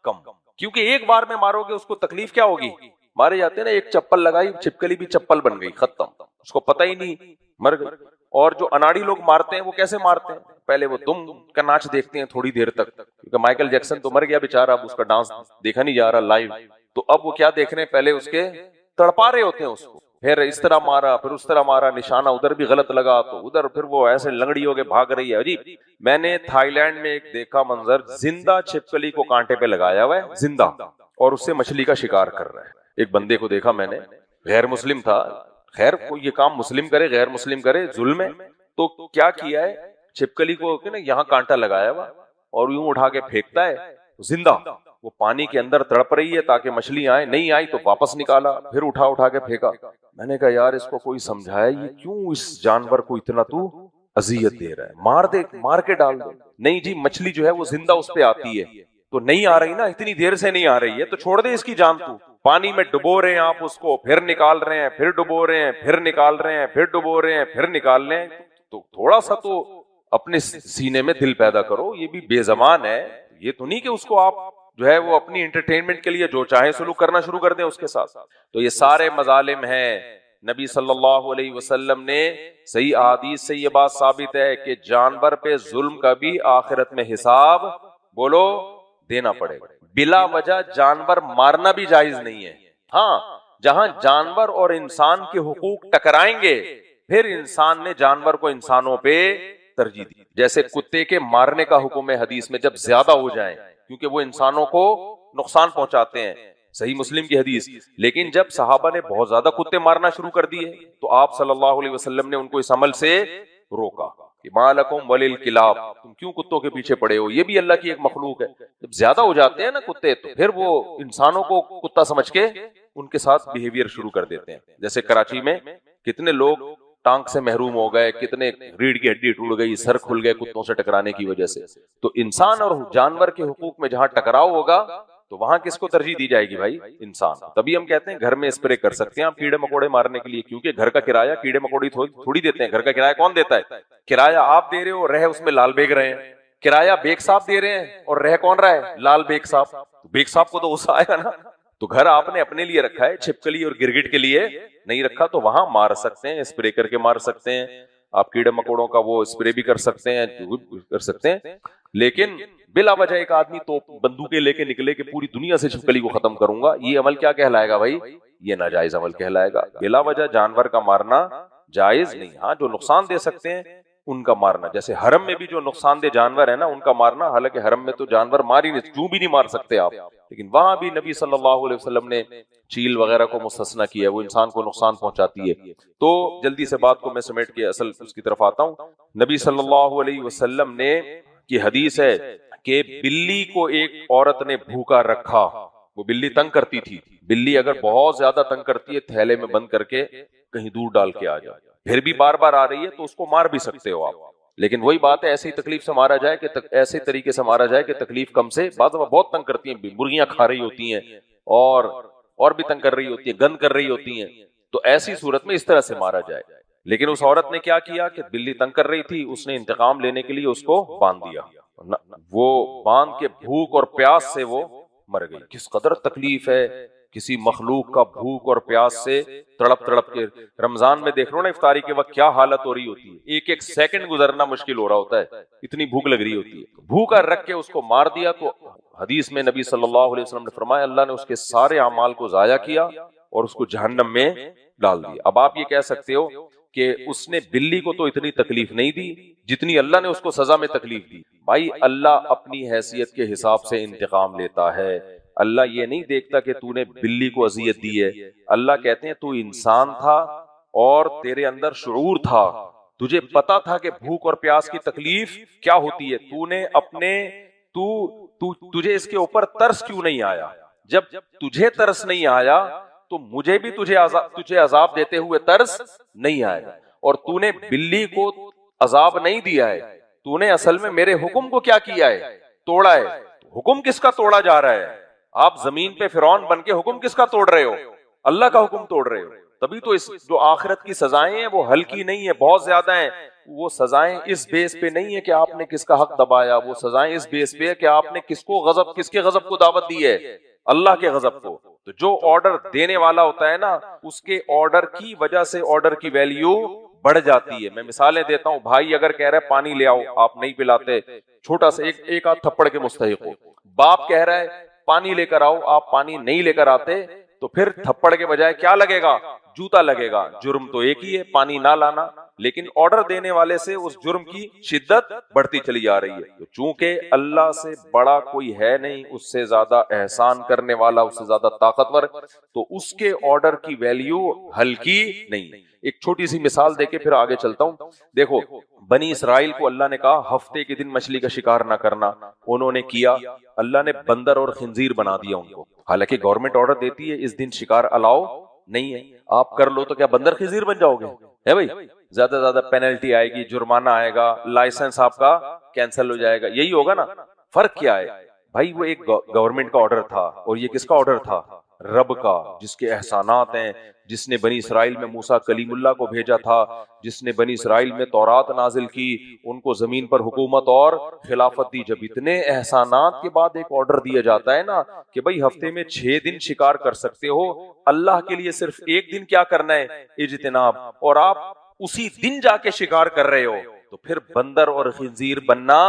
کم، کیونکہ ایک بار میں مارو گے اس کو تکلیف کیا ہوگی. مارے جاتے ہیں نا، ایک چپل لگائی چھپکلی بھی چپل بن گئی، ختم، اس کو پتہ ہی نہیں، مر گئی. اور جو اناڑی لوگ مارتے ہیں وہ کیسے مارتے ہیں؟ پہلے وہ دم کا ناچ دیکھتے ہیں تھوڑی دیر تک، کیونکہ مائیکل جیکسن تو مر گیا بیچارہ، اب اس کا ڈانس دیکھا نہیں جا رہا لائیو. تو اب وہ کیا دیکھ رہے ہیں، پہلے اس کے تڑپا رہے ہوتے ہیں اس کو، پھر اس طرح مارا، پھر اس طرح مارا، نشانہ ادھر بھی غلط لگا تو ادھر، پھر وہ ایسے لنگڑی ہو کے بھاگ رہی ہے. عجیب. میں نے تھائی لینڈ میں ایک دیکھا منظر، زندہ چھپکلی کو کانٹے پہ لگایا ہوا ہے زندہ، اور اس سے مچھلی کا شکار کر رہا ہے. ایک بندے کو دیکھا میں نے، غیر مسلم تھا، خیر کوئی یہ کام مسلم کرے غیر مسلم کرے ظلم ہے. تو کیا کیا ہے، چھپکلی کو نا یہاں کانٹا لگایا ہوا اور یوں اٹھا کے پھینکتا ہے زندہ، وہ پانی کے اندر تڑپ رہی ہے تاکہ مچھلی آئے، نہیں آئی تو واپس نکالا، پھر اٹھا کے پھینکا. میں نے کہا یار اس کو کوئی سمجھایا، یہ کیوں اس جانور کو اتنا تو اذیت دے رہا ہے، مار کے ڈال دے. نہیں جی، مچھلی جو ہے وہ زندہ اس پہ آتی ہے، تو نہیں آ رہی نا، اتنی دیر سے نہیں آ رہی ہے تو چھوڑ دے اس کی جان. تو پانی میں ڈبو رہے ہیں آپ اس کو، پھر نکال رہے ہیں، پھر ڈبو رہے ہیں، پھر نکال رہے ہیں، پھر ڈبو رہے ہیں، پھر نکال رہے ہیں. تو تھوڑا سا تو اپنے سینے میں دل پیدا کرو. یہ بھی بے زبان ہے، یہ تو نہیں کہ اس کو آپ جو ہے وہ اپنی انٹرٹینمنٹ کے لیے جو چاہے سلوک کرنا شروع کر دیں اس کے ساتھ. تو یہ سارے مظالم ہیں. نبی صلی اللہ علیہ وسلم نے صحیح احادیث سے یہ بات ثابت ہے کہ جانور پہ ظلم کا بھی آخرت میں حساب بولو دینا پڑے گا. بلا وجہ جانور مارنا بھی جائز نہیں ہے. ہاں، جہاں جانور اور انسان کے حقوق ٹکرائیں گے پھر انسان نے جانور کو انسانوں پہ ترجیح دی. جیسے کتے کے مارنے کا حکم ہے حدیث میں جب زیادہ ہو جائیں، کیونکہ وہ انسانوں کو نقصان پہنچاتے ہیں، صحیح مسلم کی حدیث. لیکن جب صحابہ نے بہت زیادہ کتے مارنا شروع کر دیے تو آپ صلی اللہ علیہ وسلم نے ان کو اس عمل سے روکا. کہ ما لکم وللکلاب، تم کیوں کتوں کے پیچھے پڑے ہو، یہ بھی اللہ کی ایک مخلوق ہے. جب زیادہ ہو جاتے ہیں نا کتے تو پھر وہ انسانوں کو کتا سمجھ کے ان کے ساتھ بیہیویئر شروع کر دیتے ہیں. جیسے کراچی میں کتنے لوگ ٹانک سے محروم ہو گئے، کتنے ریڑھ کی ہڈی ٹوٹ گئی، سر کھل گئے کتوں سے ٹکرانے کی وجہ سے. تو انسان اور جانور کے حقوق میں جہاں ٹکراؤ ہوگا تو وہاں کس کو ترجیح دی جائے گی بھائی؟ انسان. تبھی ہم کہتے ہیں گھر میں اسپرے کر سکتے ہیں آپ کیڑے مکوڑے مارنے کے لیے، کیونکہ گھر کا کرایہ کیڑے مکوڑے تھوڑی دیتے ہیں. گھر کا کرایہ کون دیتا ہے؟ کرایہ آپ دے رہے ہو، رہ اس میں لال بیگ رہے ہیں. کرایہ بیگ صاحب دے رہے ہیں اور رہ کون رہا ہے؟ لال بیگ صاحب. بیگ صاحب کو تو غصہ آئے گا نا. تو گھر آپ نے اپنے لیے رکھا ہے، چھپکلی اور گرگٹ کے لیے نہیں رکھا. تو وہاں مار سکتے ہیں، اسپرے کر کے مار سکتے ہیں آپ کیڑے مکوڑوں کا، وہ اسپرے بھی کر سکتے ہیں، کر سکتے ہیں. لیکن بلا وجہ ایک آدمی تو بندوقیں لے کے نکلے کہ پوری دنیا سے چھپکلی کو ختم کروں گا، یہ عمل کیا کہلائے گا بھائی؟ یہ ناجائز عمل کہلائے گا. بلا وجہ جانور کا مارنا جائز نہیں. ہاں جو نقصان دے سکتے ہیں ان کا مارنا، جیسے حرم میں بھی جو نقصان دہ جانور ہے نا ان کا مارنا. حالانکہ حرم میں تو جانور مار ہی نہیں، کیوں بھی نہیں مار سکتے آپ، لیکن وہاں بھی نبی صلی اللہ علیہ وسلم نے چیل وغیرہ کو مستثنی کیا ہے، وہ انسان کو نقصان پہنچاتی ہے. تو جلدی سے بات کو میں سمیٹ کے اصل اس کی طرف آتا ہوں. نبی صلی اللہ علیہ وسلم نے کی حدیث ہے کہ بلی کو ایک عورت نے بھوکا رکھا. وہ بلی تنگ کرتی تھی. بلی اگر بہت زیادہ تنگ کرتی ہے تھیلے میں بند کر کے کہیں دور ڈال کے آ جائے، پھر بھی بار بار آ رہی ہے تو اس کو مار بھی سکتے ہو آپ. لیکن وہی بات ہے ایسی تکلیف سے مارا جائے کہ ایسے طریقے سے مارا جائے کہ تکلیف کم سے. بعض دفعہ بہت تنگ کرتی ہیں، مرغیاں کھا رہی ہوتی ہیں اور بھی تنگ کر رہی ہوتی ہیں، گند کر رہی ہوتی ہیں، تو ایسی صورت میں اس طرح سے مارا جائے. لیکن اس عورت نے کیا کیا کہ بلی تنگ کر رہی تھی، اس نے انتقام لینے کے لیے اس کو باندھ دیا. وہ باندھ کے بھوک اور پیاس سے وہ مر گئی. کس قدر تکلیف ہے کسی مخلوق کا بھوک اور پیاس سے تڑپ تڑپ کے. رمضان میں دیکھ رہو نا افطاری کے وقت کیا حالت ہو رہی ہوتی ہے، ایک ایک سیکنڈ گزرنا مشکل ہو رہا ہوتا ہے، اتنی بھوک لگ رہی ہوتی ہے. بھوکا رکھ کے اس کو مار دیا. تو حدیث میں نبی صلی اللہ علیہ وسلم نے فرمایا اللہ نے اس کے سارے اعمال کو ضائع کیا اور اس کو جہنم میں ڈال دیا. اب آپ یہ کہہ سکتے ہو کہ اس نے بلی کو تو اتنی تکلیف نہیں دی جتنی اللہ نے اس کو سزا میں تکلیف دی. بھائی اللہ اپنی حیثیت کے حساب سے انتقام لیتا ہے. اللہ یہ نہیں دیکھتا کہ تو نے بلی کو اذیت دی ہے. اللہ کہتے ہیں تو انسان تھا اور تیرے اندر شعور تھا، تجھے پتا تھا کہ بھوک اور پیاس کی تکلیف کیا ہوتی ہے. تو نے اپنے تجھے اس کے اوپر ترس کیوں نہیں آیا؟ جب تجھے ترس نہیں آیا تو مجھے بھی تجھے عذاب دیتے ہوئے ترس نہیں آئے. اور تو نے بلی کو عذاب نہیں دیا ہے، تو نے اصل میں میرے حکم کو کیا کیا ہے؟ توڑا ہے. حکم کس کا توڑا جا رہا ہے؟ آپ زمین پہ فرعون بن کے حکم کس کا توڑ رہے ہو؟ اللہ کا حکم توڑ رہے ہو. تبھی تو اس جو آخرت کی سزائیں ہیں وہ ہلکی نہیں ہیں، بہت زیادہ ہیں. وہ سزائیں اس بیس پہ نہیں ہے کہ آپ نے کس کا حق دبایا، وہ سزائیں اس بیس پہ ہے کہ آپ نے کس کے غضب کو دعوت دی ہے؟ اللہ کے غضب کو. تو جو آرڈر دینے والا ہوتا ہے نا اس کے آرڈر کی وجہ سے آرڈر کی ویلیو بڑھ جاتی ہے. میں مثالیں دیتا ہوں. بھائی اگر کہہ رہا ہے پانی لے آؤ، آپ نہیں پلاتے، چھوٹا سا ایک آدھ تھپڑ کے مستحق ہو. باپ کہہ رہا ہے پانی لے کر آؤ، آپ پانی نہیں لے کر آتے، تو پھر تھپڑ کے بجائے کیا لگے گا؟ جوتا لگے گا. جرم تو ایک ہی ہے، پانی نہ لانا، لیکن آرڈر دینے والے سے اس جرم کی شدت بڑھتی چلی جا رہی ہے. تو چونکہ اللہ سے بڑا کوئی ہے نہیں، اس سے زیادہ احسان کرنے والا، اس سے زیادہ طاقتور، تو اس کے آرڈر کی ویلیو ہلکی نہیں. ایک چھوٹی سی مثال دے کے پھر آگے چلتا ہوں. دیکھو بنی اسرائیل کو اللہ نے کہا ہفتے کے دن مچھلی کا شکار نہ کرنا، انہوں نے کیا. اللہ نے بندر اور خنزیر بنا دیا ان کو. حالانکہ گورنمنٹ آرڈر دیتی ہے اس دن شکار الاؤ نہیں ہے، آپ کر لو تو کیا بندر خنزیر بن جاؤ گے؟ ہے بھائی، زیادہ زیادہ پینلٹی آئے گی، جرمانہ آئے گا، لائسنس آپ کا کینسل ہو جائے گا. یہی ہوگا نا. فرق کیا ہے بھائی؟ وہ ایک گورنمنٹ کا آرڈر تھا اور یہ کس کا آرڈر تھا؟ رب کا، جس کے احسانات ہیں، جس نے بنی اسرائیل میں موسیٰ کلیم اللہ کو بھیجا تھا، جس نے بنی اسرائیل میں تورات نازل کی، ان کو زمین پر حکومت اور خلافت دی. جب اتنے احسانات کے بعد ایک آرڈر دیا جاتا ہے نا کہ بھئی ہفتے میں 6 دن شکار کر سکتے ہو، اللہ کے لیے صرف ایک دن کیا کرنا ہے؟ اجتناب، اور آپ اسی دن جا کے شکار کر رہے ہو، تو پھر بندر اور خنزیر بننا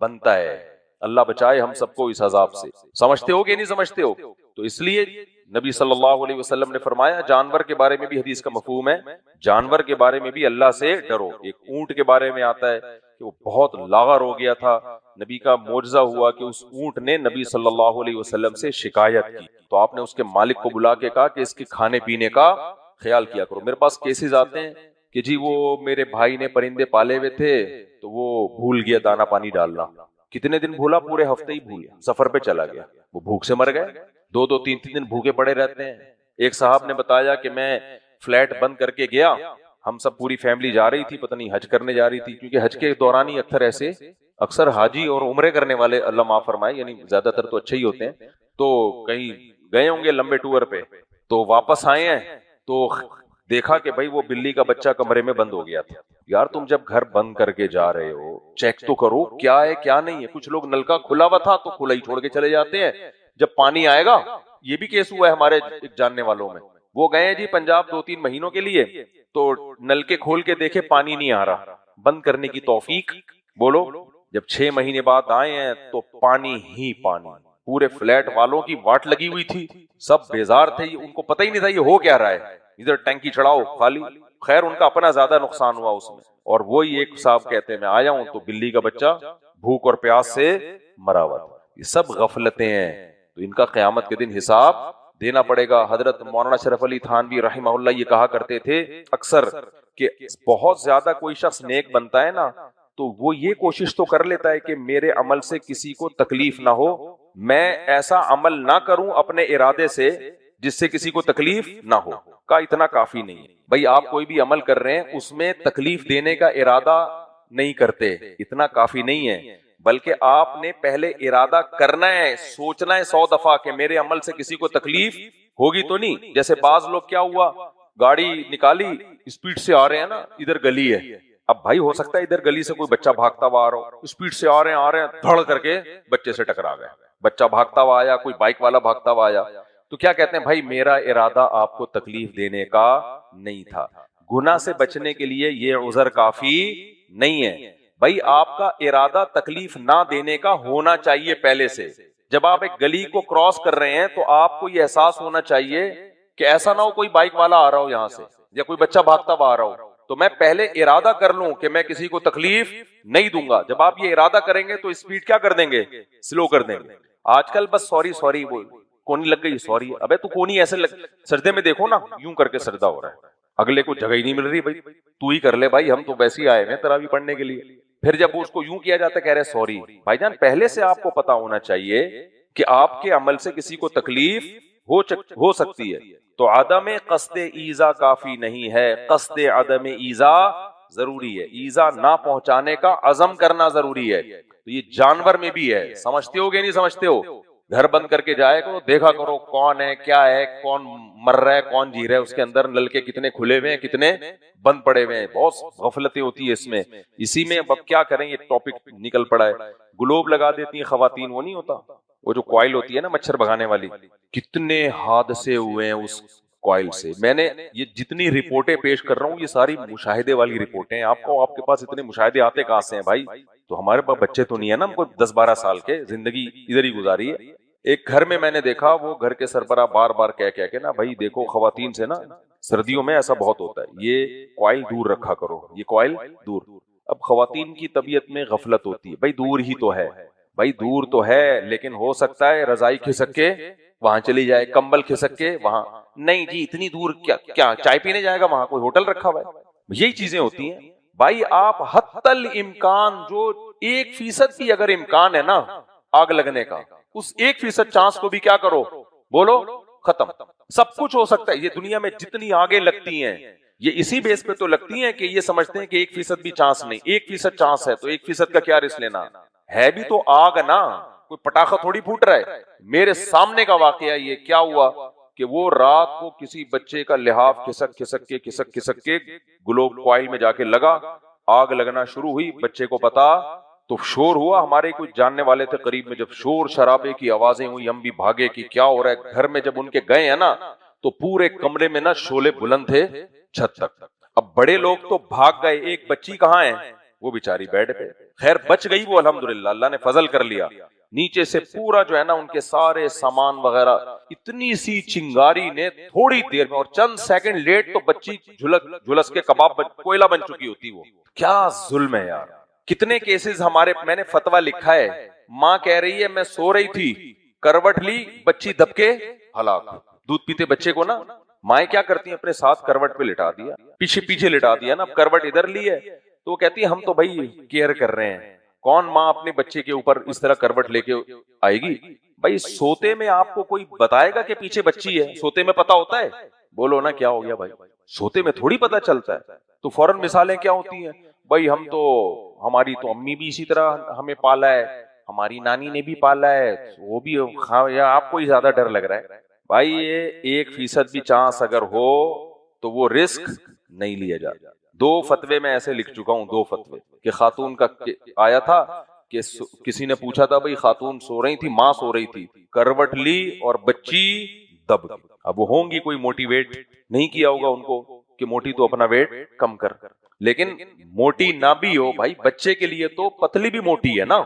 بنتا ہے. اللہ بچائے ہم سب کو اس عذاب سے. سمجھتے ہو کہ نہیں سمجھتے ہو؟ تو اس لیے نبی صلی اللہ علیہ وسلم نے فرمایا جانور کے بارے میں بھی حدیث کا مفہوم ہے، جانور کے بارے میں بھی اللہ سے ڈرو. ایک اونٹ کے بارے میں آتا ہے کہ وہ بہت لاغر ہو گیا تھا، نبی کا معجزہ ہوا کہ اس اونٹ نے نبی صلی اللہ علیہ وسلم سے شکایت کی. تو آپ نے اس کے مالک کو بلا کے کہا کہ اس کے کھانے پینے کا خیال کیا کرو. میرے پاس کیسز آتے ہیں کہ جی وہ میرے بھائی نے پرندے پالے ہوئے تھے تو وہ بھول گیا دانا پانی ڈالنا. کتنے دن بھولا؟ پورے ہفتے ہی بھولیا, سفر پہ چلا گیا, وہ بھوک سے مر گئے. 2-3 دن بھوکے پڑے رہتے ہیں. ایک صاحب نے بتایا کہ میں فلیٹ بند کر کے گیا, ہم سب پوری فیملی جا رہی تھی, پتہ نہیں حج کرنے جا رہی تھی, کیونکہ حج کے دوران ہی اکثر حاجی اور عمرے کرنے والے, اللہ معاف فرمائے, یعنی زیادہ تر تو اچھے ہی ہوتے ہیں, تو کہیں گئے ہوں گے لمبے ٹور پہ, تو واپس آئے ہیں تو دیکھا کہ بھائی وہ بلی کا بچہ کمرے میں بند ہو گیا تھا. یار تم جب گھر بند کر کے جا رہے ہو چیک تو کرو کیا ہے کیا نہیں ہے. کچھ لوگ نلکا کھلا ہوا تھا تو کھلا ہی چھوڑ کے چلے جاتے ہیں, جب پانی آئے گا, یہ بھی کیس ہوا ہے ہمارے ایک جاننے والوں میں, وہ گئے ہیں جی پنجاب 2-3 مہینوں کے لیے, تو نلکے کھول کے دیکھے پانی نہیں آ رہا, بند کرنے کی توفیق بولو. جب 6 مہینے بعد آئے ہیں تو پانی ہی پانی, پورے فلیٹ والوں کی واٹ لگی ہوئی تھی, سب بیزار تھے, ان کو پتہ ہی نہیں تھا یہ ہو کیا رہا ہے, ادھر ٹینکی چڑھاؤ خالی. خیر ان کا اپنا زیادہ نقصان ہوا اس میں, اور وہی ایک صاحب کہتے ہیں میں آیا ہوں تو بلی کا بچہ بھوک اور پیاس سے مرا ہوا تھا. یہ سب غفلتیں ہیں, تو ان کا قیامت کے دن حساب دینا پڑے گا. حضرت مولانا شرف علی تھانوی رحمہ اللہ یہ کہا کرتے تھے اکثر کہ بہت زیادہ کوئی شخص نیک بنتا ہے نا تو وہ یہ کوشش تو کر لیتا ہے کہ میرے عمل سے کسی کو تکلیف نہ ہو, میں ایسا عمل نہ کروں اپنے ارادے سے جس سے کسی کو تکلیف نہ ہو. کا اتنا کافی نہیں ہے بھائی, آپ کوئی بھی عمل کر رہے ہیں اس میں تکلیف دینے کا ارادہ نہیں کرتے, اتنا کافی نہیں ہے, بلکہ آپ نے پہلے ارادہ کرنا ہے, سوچنا ہے 100 دفعہ کہ میرے عمل سے کسی کو تکلیف ہوگی تو نہیں. جیسے بعض لوگ کیا ہوا, گاڑی نکالی, اسپیڈ سے آ رہے ہیں نا, ادھر گلی ہے, اب بھائی ہو سکتا ہے ادھر گلی سے کوئی بچہ بھاگتا ہوا آ رہا ہو, اسپیڈ سے آ رہے ہیں دھڑ کر کے بچے سے ٹکرا گئے, بچہ بھاگتا ہوا آیا, کوئی بائک والا بھاگتا ہوا آیا, تو کیا کہتے ہیں بھائی میرا ارادہ آپ کو تکلیف دینے کا نہیں تھا. گناہ سے بچنے کے لیے یہ عذر کافی نہیں ہے بھائی, آپ کا ارادہ تکلیف نہ دینے کا ہونا چاہیے پہلے سے. جب آپ ایک گلی کو کراس کر رہے ہیں تو آپ کو یہ احساس ہونا چاہیے کہ ایسا نہ ہو کوئی بائک والا آ رہا ہو یہاں سے یا کوئی بچہ بھاگتا ہوا آ رہا ہو, تو میں پہلے ارادہ کر لوں کہ میں کسی کو تکلیف نہیں دوں گا. جب آپ یہ ارادہ کریں گے تو اسپیڈ کیا کر دیں گے, سلو کر دیں گے. آج کل بس سوری وہ کونی لگ گئی, سوری, ابے تو کونی ایسے سجدے میں دیکھو نا یوں کر کے سجدہ ہو رہا ہے, اگلے کو جگہ ہی نہیں مل رہی, بھائی تو ہی کر لے بھائی, ہم تو ویسے ہی آئے ہیں تراویح پڑھنے کے لیے. پھر جب اس کو یوں کیا جاتا ہے کہہ رہے سوری. بھائی جان پہلے سے آپ کو پتا ہونا چاہیے کہ آپ کے عمل سے کسی کو تکلیف ہو سکتی ہے, تو عدم قصد ایذا کافی نہیں ہے, قصد عدم ایذا ضروری ہے, ایذا نہ پہنچانے کا عزم کرنا ضروری ہے. تو یہ جانور میں بھی ہے, سمجھتے ہو کہ نہیں سمجھتے ہو, گھر بند کر کے جائے کرو, دیکھا کرو کون ہے کیا ہے, کون مر رہا ہے کون جی رہا ہے, اس کے اندر نلکے کتنے کھلے ہوئے ہیں کتنے بند پڑے ہوئے ہیں, بہت غفلتیں ہوتی ہے اس میں. اسی میں اب کیا کریں, یہ ٹاپک نکل پڑا ہے, گلوب لگا دیتی ہیں خواتین, وہ نہیں ہوتا وہ جو کوائل ہوتی ہے نا مچھر بھگانے والی, کتنے حادثے ہوئے ہیں اس کوائل سے. میں نے یہ جتنی رپورٹیں پیش کر رہا ہوں یہ ساری مشاہدے والی رپورٹیں ہیں, آپ کے پاس اتنے مشاہدے آتے کہاں سے ہیں بھائی, تو ہمارے پاس بچے تو نہیں ہے نا, ہم کو 10-12 سال کے, زندگی ادھر ہی گزاری ہے. ایک گھر میں نے دیکھا, وہ گھر کے سربراہ بار بار کہہ کے نا بھائی دیکھو خواتین سے نا سردیوں میں ایسا بہت ہوتا ہے, یہ کوائل دور رکھا کرو, یہ کوائل دور. اب خواتین کی طبیعت میں غفلت ہوتی ہے, بھائی دور ہی تو ہے, بھائی دور تو ہے, لیکن ہو سکتا ہے رضائی کھسک کے وہاں چلی جائے, کمبل کھسک کے وہاں, نہیں جی اتنی دور کیا چائے پینے جائے گا, وہاں کوئی ہوٹل رکھا ہوا ہے. یہی چیزیں ہوتی ہیں بھائی. آپ حتی الامکان جو 1% بھی اگر امکان ہے نا آگ لگنے کا, اس 1% چانس کو بھی کیا کرو, بولو ختم. سب کچھ ہو سکتا ہے, یہ دنیا میں جتنی آگے لگتی ہیں یہ اسی بیس پہ تو لگتی ہیں کہ یہ سمجھتے ہیں کہ 1% بھی چانس نہیں, 1% چانس ہے تو 1% کا کیا رسک لینا ہے, بھی تو آگ نا, کوئی پٹاخہ تھوڑی پھوٹ رہا ہے. میرے سامنے کا واقعہ یہ کیا ہوا کہ وہ رات کو کسی بچے کا لحاف کھسک کے گلوب کوائل میں جا کے لگا, آگ لگنا شروع ہوئی, بچے کو پتا تو شور ہوا, ہمارے کچھ جاننے والے تھے قریب میں, جب شور شرابے کی آوازیں ہوئی ہم بھی بھاگے کہ کیا ہو رہا ہے. گھر میں جب ان کے گئے ہیں نا تو پورے کمرے میں نا شعلے بلند تھے چھت تک. اب بڑے لوگ تو بھاگ گئے, ایک بچی کہاں ہے, وہ بیچاری بیڈ پہ, خیر بچ گئی وہ الحمدللہ, اللہ نے فضل کر لیا. نیچے سے پورا جو ہے نا ان کے سارے سامان وغیرہ, اتنی سی چنگاری نے تھوڑی دیر میں, اور چند سیکنڈ لیٹ تو بچی جھلس کے کباب کوئلہ بن چکی ہوتی. وہ کیا ظلم ہے یار. کتنے کیسز ہمارے, میں نے فتویٰ لکھا ہے, ماں کہہ رہی ہے میں سو رہی تھی, کروٹ لی, بچی دب کے ہلاک. دودھ پیتے بچے کو نا مائیں کیا کرتی ہیں؟ اپنے ساتھ کروٹ پہ لٹا دیا، پیچھے پیچھے لٹا دیا نا، اب کروٹ ادھر لی ہے تو وہ کہتی ہے ہم تو بھائی کیئر کر رہے ہیں. کون ماں اپنے بچے کے اوپر اس طرح کروٹ لے کے آئے گی؟ بھائی سوتے میں آپ کو کوئی بتائے گا کہ پیچھے بچی ہے؟ سوتے میں پتا ہوتا ہے؟ بولو نا کیا ہو گیا بھائی، سوتے میں تھوڑی پتا چلتا ہے. تو فوراً مثالیں کیا ہوتی ہیں؟ بھائی ہم تو، ہماری تو امی بھی اسی طرح ہمیں پالا ہے، ہماری نانی نے بھی پالا ہے، وہ بھی، یا آپ کو ہی زیادہ ڈر لگ رہا ہے؟ بھائی یہ 1% بھی چانس اگر ہو تو وہ رسک نہیں لیا جاتا. 2 فتوے میں ایسے لکھ چکا ہوں، 2 فتوے کہ خاتون کا آیا تھا کہ کسی نے پوچھا تھا بھائی خاتون سو رہی تھی، ماں سو رہی تھی، کروٹ لی اور بچی دب گئی. اب وہ ہوں گی کوئی موٹیویٹ نہیں کیا ہوگا ان کو کہ موٹی تو اپنا ویٹ کم کر، لیکن موٹی نہ بھی ہو بھائی بچے کے لیے تو پتلی بھی موٹی ہے نا.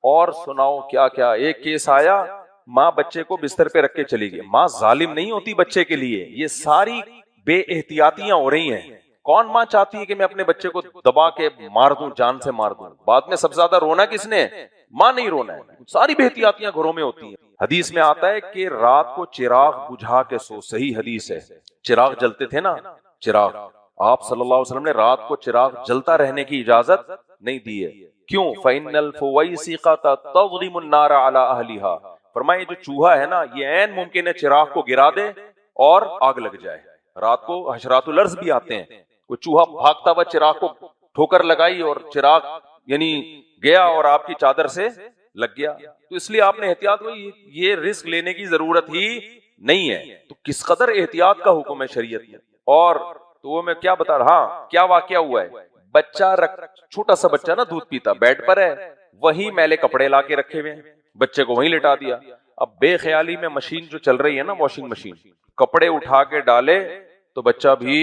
اور سناؤ کیا کیا ایک کیس آیا، ماں بچے کو بستر پہ رکھ کے چلی گئی. ماں ظالم نہیں ہوتی بچے کے لیے، یہ ساری بے احتیاطیاں ہو رہی ہیں. کون ماں چاہتی ہے کہ میں اپنے بچے کو دبا کے مار دوں، جان سے مار دوں؟ بعد میں سب سے زیادہ رونا کس نے؟ ماں نہیں رونا ہے. ساری بے احتیاطیاں گھروں میں ہوتی ہیں. حدیث میں آتا ہے کہ رات کو چراغ بجھا کے سو، صحیح حدیث ہے. چراغ جلتے تھے نا، چراغ، آپ صلی اللہ علیہ وسلم نے رات کو چراغ جلتا رہنے کی اجازت نہیں دی ہے. کیوں؟ فَإِنَّ الْفُوَيْسِقَةَ تَضْرِمُ النَّارَ عَلَى أَهْلِهَا. فرمائے جو چوہا ہے نا یہ عین ممکن ہے چراغ کو گرا دے اور آگ لگ جائے. رات کو حشرات الارض بھی آتے ہیں، وہ چوہا بھاگتا ہوا چراغ کو ٹھوکر لگائی اور چراغ یعنی گیا اور آپ کی چادر سے لگ گیا. تو اس لیے آپ نے احتیاط ہوئی، یہ رسک لینے کی ضرورت ہی نہیں ہے. تو کس قدر احتیاط کا حکم ہے شریعت میں. اور تو وہ میں کیا بتا رہا، ہاں کیا واقعہ ہوا ہے؟ بچہ چھوٹا سا بچہ نا دودھ پیتا، بیڈ پر ہے، وہی میلے کپڑے لا کے رکھے ہوئے ہیں، بچے کو وہیں لٹا دیا. اب بے خیالی میں مشین جو چل رہی ہے نا، واشنگ مشین، کپڑے اٹھا کے ڈالے تو بچہ بھی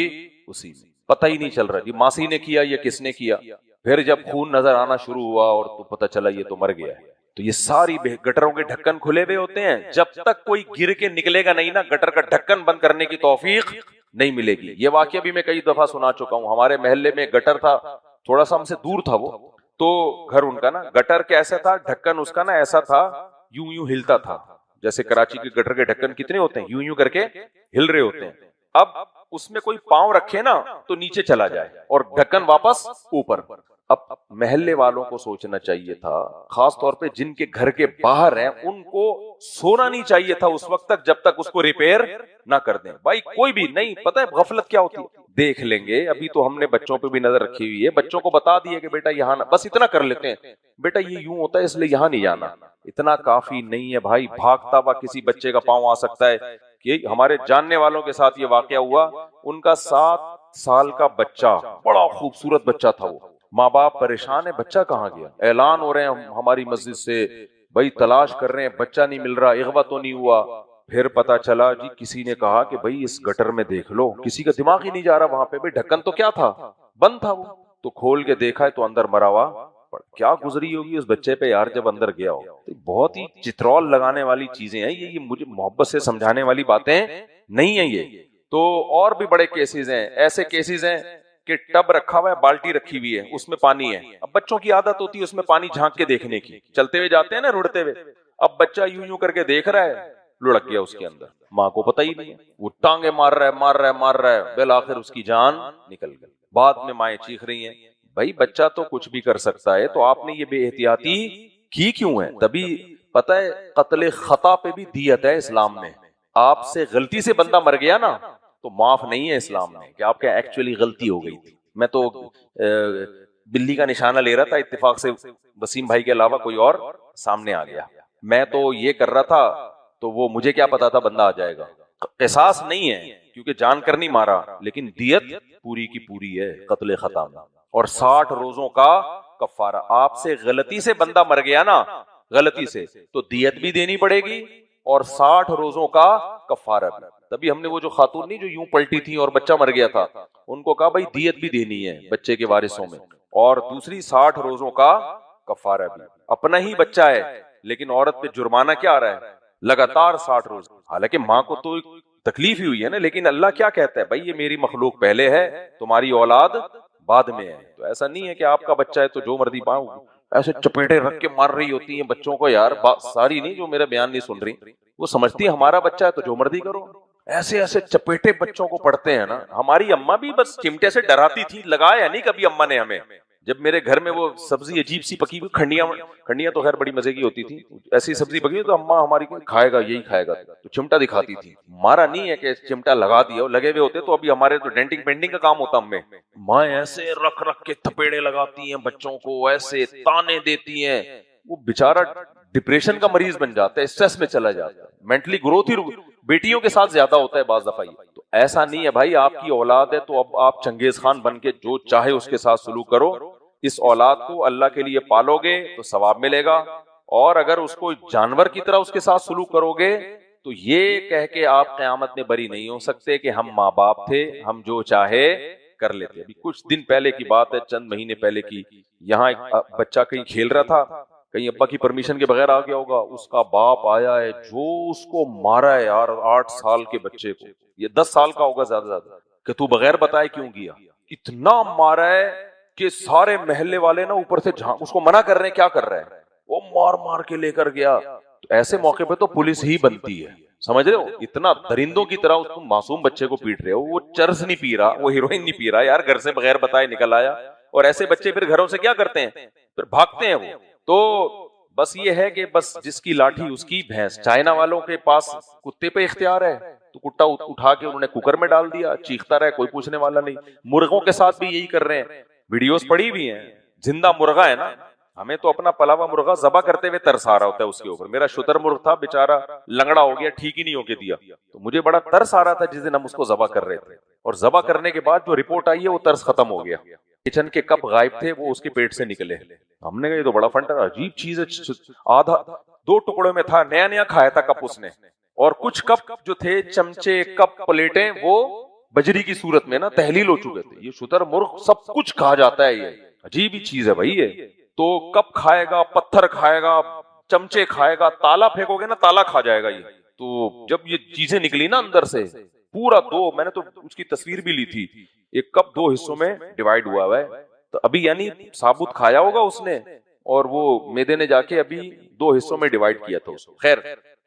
اسی میں، پتہ ہی نہیں چل رہا جی ماسی نے کیا یا کس نے کیا. پھر جب خون نظر آنا شروع ہوا اور تو پتہ چلا یہ تو مر گیا ہے. تو یہ ساری گٹروں کے ڈھکن کھلے ہوئے ہوتے ہیں، جب تک کوئی گر کے نکلے گا نہیں نا گٹر کا ڈھکن بند کرنے کی توفیق نہیں ملے گی. یہ واقعہ بھی میں کئی دفعہ سنا چکا ہوں. ہمارے محلے میں گٹر تھا، تھوڑا سا ہم سے دور تھا وہ، تو گھر ان کا نا گٹر کیسا تھا، ڈھکن اس کا نا ایسا تھا یوں یوں ہلتا تھا، جیسے کراچی کے گٹر کے ڈھکن کتنے ہوتے ہیں یوں یوں کر کے ہل رہے ہوتے ہیں. اب اس میں کوئی پاؤں رکھے نا تو نیچے چلا جائے اور ڈھکن واپس اوپر. اب محلے والوں کو سوچنا چاہیے تھا، خاص طور پہ جن کے گھر کے باہر ہیں ان کو سونا نہیں چاہیے تھا اس وقت تک جب تک اس کو ریپیئر نہ کر دیں. بھائی کوئی بھی نہیں، پتہ ہے غفلت کیا ہوتی ہے، دیکھ لیں گے. ابھی تو ہم نے بچوں پہ بھی نظر رکھی ہوئی ہے، بچوں کو بتا دیے کہ بیٹا یہاں نہ، بس اتنا کر لیتے ہیں، بیٹا یہ یوں ہوتا ہے اس لیے یہاں نہیں جانا. اتنا کافی نہیں ہے بھائی، بھاگتا ہوا کسی بچے کا پاؤں آ سکتا ہے. کہ ہمارے جاننے والوں کے ساتھ یہ واقعہ ہوا، ان کا 7 سال کا بچہ، بڑا خوبصورت بچہ تھا، وہ ماں باپ پریشان ہے بچہ کہاں گیا، اعلان ہو رہے ہیں ہماری مسجد سے، بھائی تلاش کر رہے ہیں بچہ نہیں مل رہا، اغوا تو نہیں ہوا. پھر پتا چلا جی کسی نے کہا کہ بھائی اس گٹر میں دیکھ لو، کسی کا دماغ ہی نہیں جا رہا وہاں پہ. بھائی ڈھکن تو کیا تھا، بند تھا وہ، تو کھول کے دیکھا ہے تو اندر مرا ہوا. کیا گزری ہوگی اس بچے پہ یار جب اندر گیا ہو. بہت ہی چترول لگانے والی چیزیں ہیں یہ مجھے محبت سے سمجھانے والی باتیں نہیں ہیں یہ. تو اور بھی بڑے کیسز ہیں، ایسے کیسز ہیں کہ ٹب رکھا ہوا ہے، بالٹی رکھی ہوئی ہے، اس میں پانی ہے. اب بچوں کی عادت ہوتی ہے اس میں پانی جھانک کے دیکھنے کی، چلتے ہوئے جاتے ہیں نا رڑتے ہوئے. اب بچہ یوں یوں کر کے دیکھ رہا ہے، لڑک گیا اس کے اندر، ماں کو پتہ ہی نہیں ہے، وہ ٹانگیں مار رہا ہے، بالآخر اس کی جان نکل گئی. بعد میں مائیں چیخ رہی ہیں. بھائی بچہ تو کچھ بھی کر سکتا ہے، تو آپ نے یہ بے احتیاطی کی کیوں ہے؟ تبھی پتہ ہے قتل خطا پہ بھی دیت ہے اسلام میں. آپ سے غلطی سے بندہ مر گیا نا تو معاف نہیں ہے اسلام میں کہ آپ کے ایکچولی غلطی ہو گئی تھی. میں تو بلی کا نشانہ لے رہا تھا، اتفاق سے وسیم بھائی کے علاوہ کوئی اور سامنے آ گیا. میں تو یہ کر رہا تھا تو وہ مجھے کیا پتا تھا بندہ آ جائے گا. احساس نہیں ہے کیونکہ جان کر نہیں مارا، لیکن دیت پوری کی پوری ہے قتل خطا میں، اور 60 روزوں کا کفارہ. آپ سے غلطی سے بندہ مر گیا نا، غلطی سے، تو دیت بھی دینی پڑے گی اور 60 روزوں کا کفارہ بھی. تبھی ہم نے وہ جو خاتون نہیں جو یوں پلٹی تھی اور بچہ مر گیا تھا، ان کو کہا بھائی دیت بھی دینی ہے بچے کے وارثوں میں، اور دوسری 60 روزوں کا کفارہ بھی. اپنا ہی بچہ ہے لیکن عورت پہ جرمانہ کیا آ رہا ہے؟ لگاتار 60 روز. حالانکہ ماں کو تو تکلیف ہی ہوئی ہے نا، لیکن اللہ کیا کہتا ہے؟ بھائی یہ میری مخلوق پہلے ہے، تمہاری اولاد بعد میں ہے. تو ایسا نہیں ہے کہ آپ کا بچہ ہے تو جو مرضی پاؤ ایسے چپیٹے رکھ کے مار رہی ہوتی ہیں بچوں کو. یار ساری نہیں جو میرا بیان نہیں سن رہی، وہ سمجھتی ہے ہمارا بچہ ہے تو جو مرضی کرو. ایسے ایسے چپیٹے بچوں کو پڑتے ہیں نا. ہماری اماں بھی بس چمٹے سے ڈراتی تھی, لگایا نہیں کبھی اماں نے ہمیں. جب میرے گھر میں وہ سبزی عجیب سی پکی ہوئی, کھنڈیاں تو خیر بڑی مزے کی ہوتی تھی, ایسی سبزی پکی ہوئی تو اماں ہماری کھائے گا یہی کھائے گا, تو چمٹا دکھاتی تھی. مارا نہیں ہے کہ چمٹا لگا دیا, لگے ہوئے ہوتے تو ابھی ہمارے تو ڈینٹنگ پینٹنگ کا کام ہوتا ہمیں. ماں ایسے رکھ رکھ کے تھپیڑے لگاتی ہیں بچوں کو, ایسے تانے دیتی ہیں, وہ بیچارہ ڈپریشن کا مریض بن جاتا ہے, اسٹریس میں چلا جاتا ہے, مینٹلی گروتھ ہی بیٹیوں کے ساتھ زیادہ ہوتا ہے بعض دفعہ. تو ایسا نہیں ہے بھائی, آپ کی اولاد ہے تو اب آپ چنگیز خان بن کے جو چاہے اس کے ساتھ سلوک کرو. اس اولاد کو اللہ کے لیے پالو گے تو ثواب ملے گا, اور اگر اس کو جانور کی طرح اس کے ساتھ سلوک کرو گے تو یہ کہہ کے آپ قیامت میں بری نہیں ہو سکتے کہ ہم ماں باپ تھے, ہم جو چاہے کر لیتے. ابھی کچھ دن پہلے کی بات ہے, چند مہینے پہلے کی, یہاں ایک بچہ کہیں کھیل رہا تھا, کہیں ابا کی پرمیشن کے بغیر آ گیا ہوگا, اس کا باپ آیا ہے جو اس کو مارا ہے یار, 8 سال کے بچے کو, یہ 10 سال کا ہوگا زیادہ زیادہ, کہ تو بغیر بتائے کیوں گیا. اتنا مارا ہے کہ سارے محلے والے نا اوپر سے اس کو منع کر رہے ہیں, کیا کر رہے ہیں, وہ مار مار کے لے کر گیا. تو ایسے موقع پہ تو پولیس ہی بنتی ہے, سمجھ رہے ہو, اتنا درندوں کی طرح اس کو معصوم بچے کو پیٹ رہے ہو. وہ چرس نہیں پی رہا, وہ ہیروئن نہیں پی رہا یار, گھر سے بغیر بتائے نکل آیا. اور ایسے بچے پھر گھروں سے کیا کرتے ہیں, پھر بھاگتے ہیں وہ. تو بس یہ ہے کہ بس جس کی لاٹھی اس کی بھینس. چائنا والوں کے پاس کتے پہ اختیار ہے تو کتا اٹھا کے انہوں نے کوکر میں ڈال دیا, چیختا رہے, کوئی پوچھنے والا نہیں. مرغوں کے ساتھ بھی یہی کر رہے ہیں, ویڈیوز پڑی بھی ہیں. زندہ مرغا ہے نا, ہمیں تو اپنا پلا ہوا مرغا ذبح کرتے ہوئے ترس آ رہا ہوتا ہے اس کے اوپر. میرا شتر مرغ تھا بیچارہ, لنگڑا ہو گیا, ٹھیک ہی نہیں ہو کے دیا, تو مجھے بڑا ترس آ رہا تھا جس دن ہم اس کو ذبح کر رہے تھے. اور ذبح کرنے کے بعد جو رپورٹ آئی ہے وہ ترس ختم ہو گیا. کچن کے کپ غائب تھے, وہ اس کے پیٹ سے نکلے. ہم نے کہا یہ تو بڑا فنٹا, عجیب چیز ہے, آدھا 2 ٹکڑوں میں تھا, نیا نیا کھایا تھا کپ اس نے. اور کچھ کپ جو تھے, چمچے, کپ, پلیٹیں, وہ بجری کی صورت میں نا تحلیل ہو چکے تھے. یہ شتر مرغ سب کچھ کھا جاتا ہے, یہ عجیب ہی چیز ہے بھائی یہ. تو کپ کھائے گا, پتھر کھائے گا, چمچے کھائے گا, تالا پھینکو گے نا تالا کھا جائے گا یہ. تو جب یہ چیزیں نکلی نا اندر سے, پورا 2, میں نے تو اس کی تصویر بھی لی تھی, ایک کپ 2 حصوں میں ڈیوائیڈ ہوا ہے. تو ابھی یعنی ثابت کھایا ہوگا اس نے, اور وہ میدے نے جا کے ابھی 2 حصوں میں ڈیوائیڈ کیا تھا اس کو. خیر,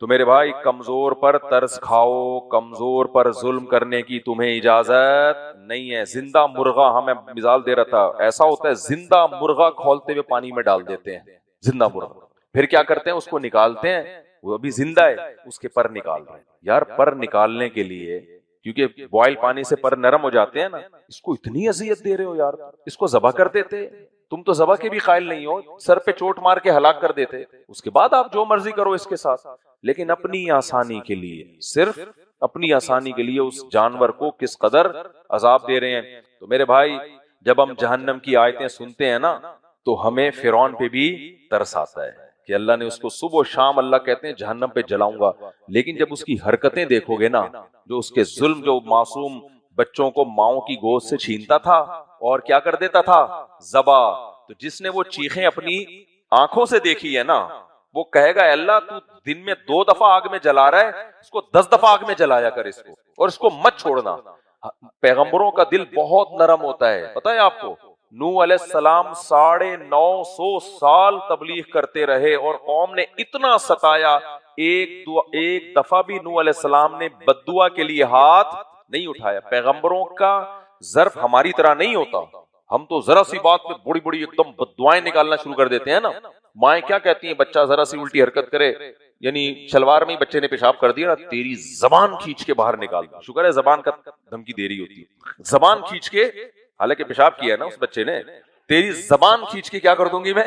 تو میرے بھائی کمزور پر ترس کھاؤ, کمزور پر ظلم کرنے کی تمہیں اجازت نہیں ہے. زندہ مرغا, ہمیں مثال دے رہا تھا, ایسا ہوتا ہے زندہ مرغا کھولتے ہوئے پانی میں ڈال دیتے ہیں. زندہ مرغا پھر کیا کرتے ہیں, اس کو نکالتے ہیں, وہ ابھی زندہ ہے, اس کے پر نکال رہے ہیں. یار پر نکالنے کے لیے, کیونکہ بوائل پانی سے پر نرم ہو جاتے ہیں نا, اس کو اتنی اذیت دے رہے ہو یار, اس کو ذبح کر دیتے. تم تو ذبح کے بھی قائل نہیں ہو, سر پہ چوٹ مار کے ہلاک کر دیتے, اس کے بعد آپ جو مرضی کرو اس کے ساتھ. لیکن اپنی آسانی کے لیے, صرف اپنی آسانی کے لیے اس جانور کو کس قدر عذاب دے رہے ہیں. تو میرے بھائی جب ہم جہنم کی آیتیں سنتے ہیں نا, تو ہمیں فرعون پہ بھی ترس آتا ہے کہ اللہ نے اس کو صبح و شام, اللہ کہتے ہیں جہنم پہ جلاؤں گا. لیکن جب اس کی حرکتیں دیکھو گے نا, جو اس کے ظلم, جو معصوم بچوں کو ماؤں کی گود سے چھینتا تھا اور کیا کر دیتا تھا, ذبح. تو جس نے وہ چیخیں اپنی آنکھوں سے دیکھی ہے نا, وہ کہے گا اللہ تو دن میں 2 دفعہ آگ میں جلا رہا ہے, اس کو 10 دفعہ آگ میں جلایا کر اس کو, اور اس کو مت چھوڑنا. پیغمبروں کا دل بہت نرم ہوتا ہے, پتہ ہے آپ کو. نوح علیہ السلام 950 سال تبلیغ کرتے رہے اور قوم نے اتنا ستایا, ایک دفعہ بھی نوح علیہ السلام نے بد دعا کے لیے ہاتھ نہیں اٹھایا. پیغمبروں کا ظرف ہماری طرح نہیں ہوتا, ہم تو ذرا سی بات پہ بڑی بڑی ایک دم بد دعائیں نکالنا شروع کر دیتے ہیں نا. مائیں کیا کہتی ہیں, بچہ ذرا سی الٹی حرکت کرے, یعنی شلوار میں بچے نے پیشاب کر دیا, تیری زبان کھینچ کے باہر نکال دو. شکر ہے زبان کا دھمکی دے رہی ہوتی ہے, زبان کھینچ کے, حالانکہ پیشاب کیا ہے نا اس بچے نے, تیری زبان کھینچ کے کیا کر دوں گی میں,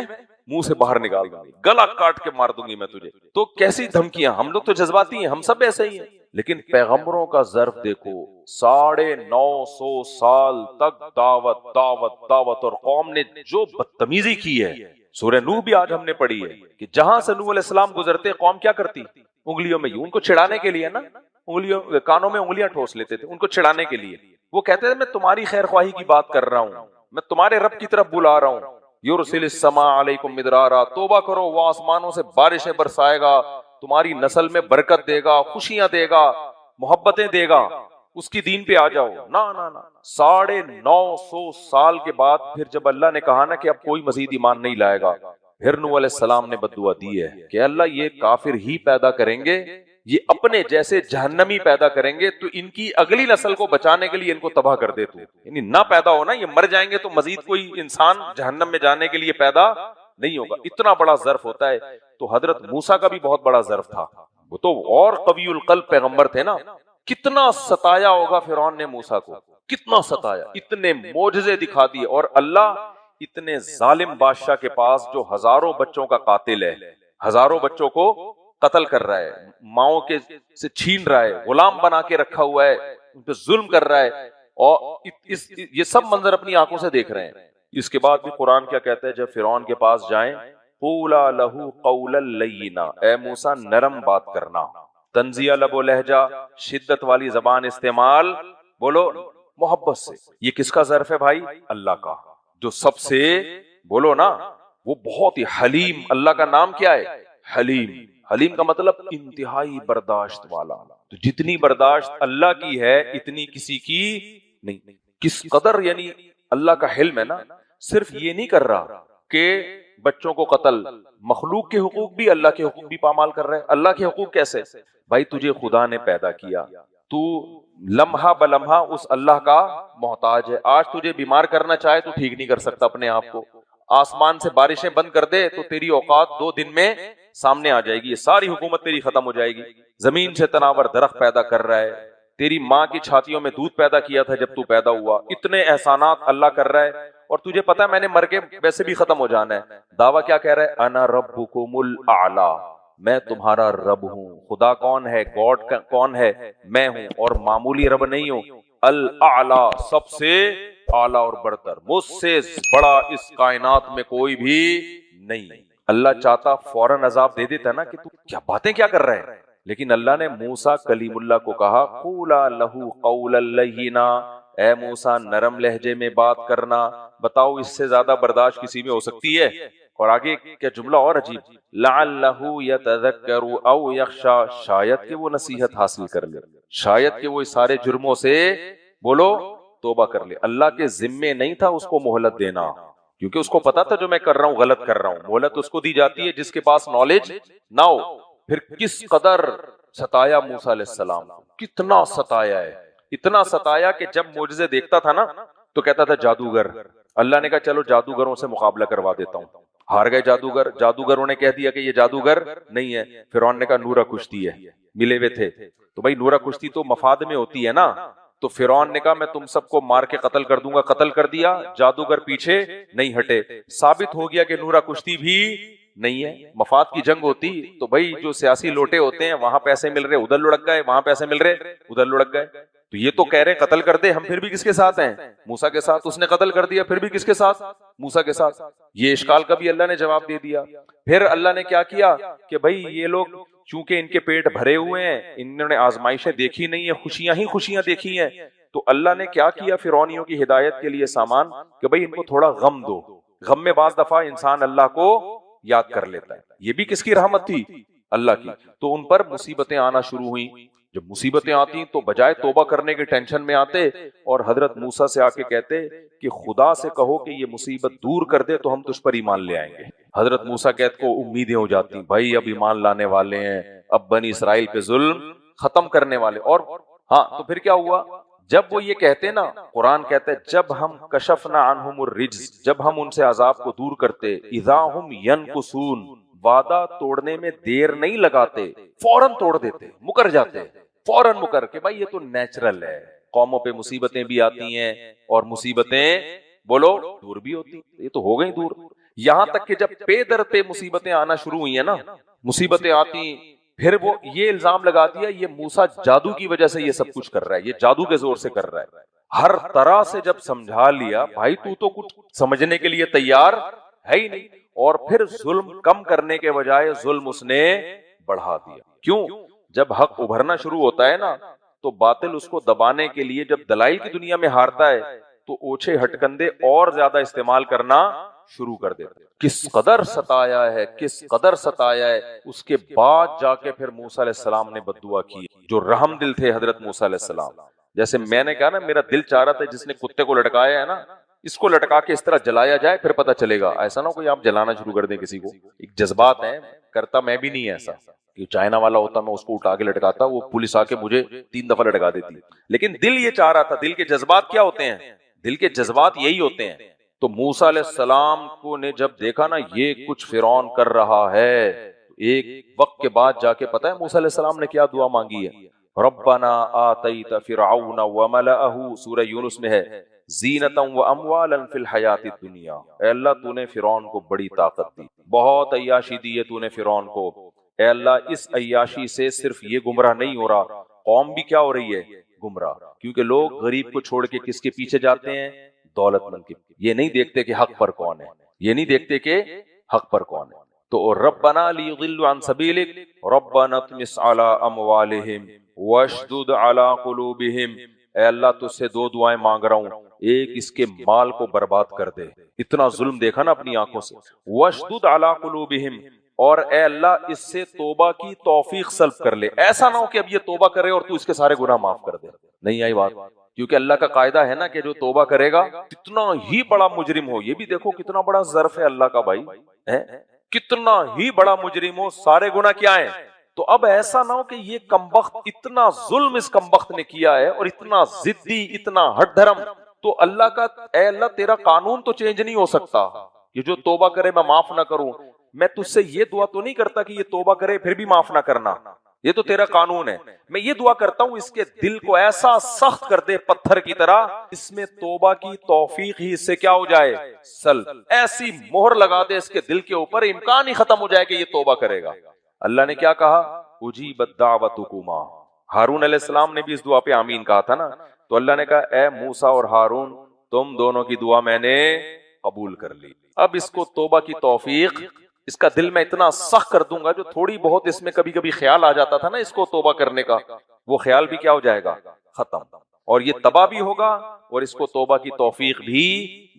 منہ سے باہر نکال دوں گی, گلا کاٹ کے مار دوں گی میں تجھے. تو کیسی دھمکیاں, ہم لوگ تو جذباتی ہیں, ہم سب ایسے ہی ہیں. لیکن پیغمبروں کا ظرف دیکھو, 950 سال تک دعوت دعوت دعوت, اور قوم نے جو بدتمیزی کی ہے. سورہ نوح بھی آج ہم نے پڑھی ہے کہ جہاں سے نوح علیہ السلام گزرتے قوم کیا کرتی, انگلیوں میں, ان کو چھڑانے کے لیے نا, انگلیوں کانوں میں انگلیاں ٹھوس لیتے تھے ان کو چھڑانے کے لیے. وہ کہتے تھے میں تمہاری خیر خواہی کی بات کر رہا ہوں, میں تمہارے رب کی طرف بلا رہا ہوں. یرسل السماء علیکم مدرارا, توبہ کرو, وہ آسمانوں سے بارشیں برسائے گا, تمہاری نسل میں برکت دے گا, خوشیاں دے گا, محبتیں دے گا, اس کی دین پہ آ جاؤ. نا نا نا, 950 سال کے بعد پھر جب اللہ نے کہا نا کہ اب کوئی مزید ایمان نہیں لائے گا, پھر نوح علیہ السلام نے بد دعا دی ہے کہ اللہ یہ کافر ہی پیدا کریں گے یہ اپنے جیسے جہنمی پیدا کریں گے تو ان کی اگلی نسل کو بچانے کے لیے ان کو تباہ کر دے تو، یعنی نہ پیدا ہونا، یہ مر جائیں گے تو مزید کوئی انسان جہنم میں جانے کے لیے پیدا نہیں ہوگا. اتنا بڑا ظرف ہوتا ہے. تو حضرت موسیٰ کا بھی بہت بڑا ظرف تھا، وہ تو اور قوی القلب پیغمبر تھے نا. کتنا ستایا ہوگا فرعون نے موسیٰ کو، کتنا ستایا، اتنے معجزے دکھا دیے. اور اللہ اتنے ظالم بادشاہ کے پاس جو ہزاروں بچوں کا قاتل ہے، ہزاروں بچوں کو قتل کر رہا ہے، ماؤں کے سے چھین رہا ہے، غلام بنا کے رکھا ہوا ہے، ان پہ ظلم کر رہا ہے، اور یہ سب منظر اپنی آنکھوں سے دیکھ رہے ہیں. اس کے بعد بھی قرآن کیا کہتا ہے جب فرعون کے پاس جائیں، قولا لہ قولا لینا، اے موسیٰ نرم بات کرنا، تنزیہ لب و لہجہ، شدت والی زبان استعمال، بولو محبت سے. یہ کس کا ظرف ہے بھائی؟ اللہ کا، جو سب سے بولو نا وہ بہت ہی حلیم. اللہ کا نام کیا ہے؟ حلیم. حلیم کا مطلب انتہائی برداشت والا. تو جتنی برداشت اللہ کی ہے اتنی کسی کی نہیں. کس قدر یعنی اللہ کا حلم ہے نا. صرف یہ نہیں کر رہا کہ بچوں کو قتل، مخلوق کے حقوق بھی اللہ کے حقوق بھی پامال کر رہے ہیں. اللہ کے حقوق کیسے؟ بھائی تجھے خدا نے پیدا کیا، تو لمحہ بلمحہ اس اللہ کا محتاج ہے. آج تجھے بیمار کرنا چاہے تو ٹھیک نہیں کر سکتا اپنے آپ کو. آسمان سے بارشیں بند کر دے تو تیری اوقات 2 دن میں سامنے آ جائے گی، یہ ساری حکومت تیری ختم ہو جائے گی. زمین سے تناور درخت پیدا کر رہا ہے، تیری ماں کی چھاتیوں میں دودھ پیدا کیا تھا جب تو پیدا ہوا. اتنے احسانات اللہ کر رہا ہے، اور تجھے پتا ہے میں نے مر کے ویسے بھی ختم ہو جانا ہے. دعویٰ کیا کہہ رہا ہے؟ انا ربکم الاعلی، میں تمہارا رب ہوں. خدا کون ہے؟ گاڈ کون ہے؟ میں ہوں، اور معمولی رب نہیں ہوں. الاعلی، سب سے اعلیٰ اور برتر، مجھ سے بڑا اس کائنات میں کوئی بھی نہیں. اللہ چاہتا فوراً عذاب دے دیتا نا کہ تو کیا باتیں کیا کر رہے ہیں، لیکن اللہ نے موسیٰ کلیم اللہ کو کہا قولا لہ قولا لینا، اے موسیٰ نرم لہجے میں بات کرنا. بتاؤ اس سے زیادہ برداشت کسی میں ہو سکتی ہے؟ اور آگے کیا جملہ اور عجیب، لعلہ یتذکر او یخشی، شاید کہ وہ نصیحت حاصل کر لے، شاید کہ وہ اس سارے جرموں سے بولو توبہ کر لے. اللہ کے ذمے نہیں تھا اس کو مہلت دینا، کیونکہ اس کو پتا تھا جو میں کر رہا ہوں غلط کر رہا ہوں. مہلت اس کو دی جاتی ہے جس کے پاس نالج نہ ہو. پھر کس قدر ستایا موسیٰ علیہ السلام، کتنا ستایا ہے، اتنا ستایا کہ جب معجزے دیکھتا تھا نا تو کہتا تھا جادوگر. اللہ نے کہا چلو جادوگروں سے مقابلہ کروا دیتا ہوں. ہار گئے جادوگر. جادوگروں نے کہہ دیا کہ یہ جادوگر نہیں ہے. فرعون نے کہا نورہ کشتی ہے، ملے ہوئے تھے. تو بھائی نورہ کشتی تو مفاد میں ہوتی ہے نا. تو فرعون نے کہا میں تم سب کو مار کے قتل کر دوں گا. قتل کر دیا. جادوگر پیچھے نہیں ہٹے. ثابت ہو گیا کہ نورہ کشتی بھی نہیں ہے. مفاد کی جنگ ہوتی تو بھائی جو سیاسی لوٹے ہوتے ہیں وہاں پیسے مل رہے ادھر لڑک گئے، وہاں پیسے مل رہے ادھر لڑک گئے. تو یہ تو کہہ رہے قتل کر دے، ہم پھر بھی کس کے ساتھ ہیں؟ موسیٰ کے ساتھ. اس نے قتل کر دیا، پھر بھی کس کے ساتھ؟ موسیٰ کے ساتھ. یہ اشکال کا بھی اللہ نے جواب دے دیا. پھر اللہ نے کیا کیا کہ بھائی یہ لوگ چونکہ ان کے پیٹ بھرے ہوئے ہیں، انہوں نے آزمائشیں دیکھی نہیں ہیں، خوشیاں ہی خوشیاں دیکھی ہیں. تو اللہ نے کیا کیا فرعونیوں کی ہدایت کے لیے سامان کہ بھئی ان کو تھوڑا غم دو. غم میں بعض دفعہ انسان اللہ کو یاد کر لیتا ہے. یہ بھی کس کی رحمت تھی؟ اللہ کی. تو ان پر مصیبتیں آنا شروع ہوئیں. جب مصیبتیں آتی تو بجائے توبہ کرنے کے ٹینشن میں آتے اور حضرت موسیٰ سے آ کے کہتے کہ خدا سے کہو کہ یہ مصیبت دور کر دے تو ہم تجھ پر ایمان لے آئیں گے. حضرت موسیٰ کہتے کو امیدیں ہو جاتی بھائی اب ایمان لانے والے ہیں، اب بنی اسرائیل پہ ظلم ختم کرنے والے. اور ہاں تو پھر کیا ہوا؟ جب وہ یہ کہتے نا، قرآن کہتا ہے جب ہم کشفنا عنہم الرجز، جب ہم ان سے عذاب کو دور کرتے، اذا ہم ینکثون، وعدہ توڑنے میں دیر نہیں لگاتے، فوراً توڑ دیتے، مکر جاتے فوراً مکر کے. بھائی یہ تو نیچرل ہے، قوموں پہ مصیبتیں بھی آتی ہیں اور مصیبتیں بولو دور بھی ہوتی. یہ تو ہو گئی دور. یہاں تک کہ جب پے در پہ مصیبتیں آنا شروع ہوئی ہیں نا، مصیبتیں آتی، پھر وہ یہ الزام لگا دیا یہ موسیٰ جادو کی وجہ سے یہ سب کچھ کر رہا ہے، یہ جادو کے زور سے کر رہا ہے. ہر طرح سے جب سمجھا لیا بھائی تو کچھ سمجھنے کے لیے تیار ہے ہی نہیں. اور پھر ظلم کم کرنے کے بجائے ظلم اس نے بڑھا دیا. کیوں؟ جب حق ابھرنا شروع ہوتا ہے نا تو باطل اس کو دبانے کے لیے جب دلائل کی دنیا میں ہارتا ہے تو اوچھے ہٹکندے اور زیادہ استعمال کرنا شروع کر دیتے. کس قدر ستایا ہے، کس قدر ستایا ہے. اس کے بعد جا کے پھر موسیٰ علیہ السلام نے بد دعا کی. جو رحم دل تھے حضرت موسیٰ علیہ السلام، جیسے میں نے کہا نا میرا دل چاہ رہا تھا جس نے کتے کو لٹکایا ہے نا اس کو لٹکا کے اس طرح جلایا جائے پھر پتہ چلے گا. ایسا نہ کوئی آپ جلانا شروع کر دیں کسی کو. ایک جذبات ہیں، کرتا میں بھی نہیں ایسا، کہ چائنا والا ہوتا میں اس کو اٹھا کے لٹکاتا, وہ پولیس آ کے مجھے 3 دفعہ لٹکا دیتی. لیکن دل یہ چاہ رہا تھا, دل کے جذبات کیا ہوتے ہیں, دل کے جذبات یہی ہوتے ہیں. تو موسیٰ علیہ السلام کو نے جب دیکھا نا یہ کچھ فرعون کر رہا ہے, ایک وقت کے بعد جا کے پتا ہے موسیٰ علیہ السلام نے کیا دعا مانگی ہے, ربنا آتیت فرعون وملأہ, سورہ یونس میں ہے, زینتا واموالا فی الحیات الدنیا, اے اللہ تو نے فرعون کو بڑی طاقت دی, بہت عیاشی دی ہے تو نے فرعون کو, اے اللہ اس عیاشی سے صرف یہ گمراہ نہیں ہو رہا, قوم بھی کیا ہو رہی ہے, گمراہ. کیونکہ لوگ غریب کو چھوڑ کے کس کے پیچھے جاتے ہیں, دولت مند کے. یہ نہیں دیکھتے کہ حق پر کون ہے, یہ نہیں دیکھتے کہ حق پر کون ہے. تو ربنا لیضلوا عن سبیلک ربنا اطمس علی اموالہم واشدد علی قلوبہم, اے اللہ تجھ سے 2 دعائیں مانگ رہا ہوں, ایک اس کے مال کو برباد کر دے, اتنا ظلم دیکھا نا اپنی آنکھوں سے, واشدد علی قلوبہم, اور اے اللہ اس سے توبہ کی توفیق سلب کر لے, ایسا نہ ہو کہ اب یہ توبہ کرے اور تو اس کے سارے گناہ معاف کر دے. نہیں آئی بات, کیونکہ اللہ کا قاعدہ ہے نا کہ جو توبہ کرے گا کتنا ہی بڑا مجرم ہو, یہ بھی دیکھو کتنا بڑا ظرف ہے اللہ کا بھائی, کتنا ہی بڑا مجرم ہو, سارے گناہ کیا ہیں. تو اب ایسا نہ ہو کہ یہ کمبخت, اتنا ظلم اس کمبخت نے کیا ہے اور اتنا ضدی, اتنا ہٹ دھرم, تو اللہ کا اے اللہ تیرا قانون تو چینج نہیں ہو سکتا, یہ جو توبہ کرے میں معاف نہ کروں. میں تجھ سے یہ دعا تو نہیں کرتا کہ یہ توبہ کرے پھر بھی معاف نہ کرنا, یہ تو تیرا قانون ہے. میں یہ دعا کرتا ہوں اس کے دل کو ایسا سخت کر دے پتھر کی طرح, اس میں توبہ کی توفیق ہی اس سے کیا ہو جائے, سلب, ایسی مہر لگا دے اس کے دل کے اوپر, امکان ہی ختم ہو جائے کہ یہ توبہ کرے گا. اللہ نے کیا کہا, اجیبت دعوتکما, ہارون علیہ السلام نے بھی اس دعا پہ آمین کہا تھا نا, تو اللہ نے کہا اے موسیٰ اور ہارون تم دونوں کی دعا میں نے قبول کر لی, اب اس کو توبہ کی توفیق, اس کا دل میں اتنا سخت کر دوں گا, جو تھوڑی بہت اس میں کبھی کبھی خیال آ جاتا تھا نا اس کو توبہ کرنے کا, وہ خیال بھی کیا ہو جائے گا, ختم, اور یہ تباہ بھی ہوگا اور اس کو توبہ کی توفیق بھی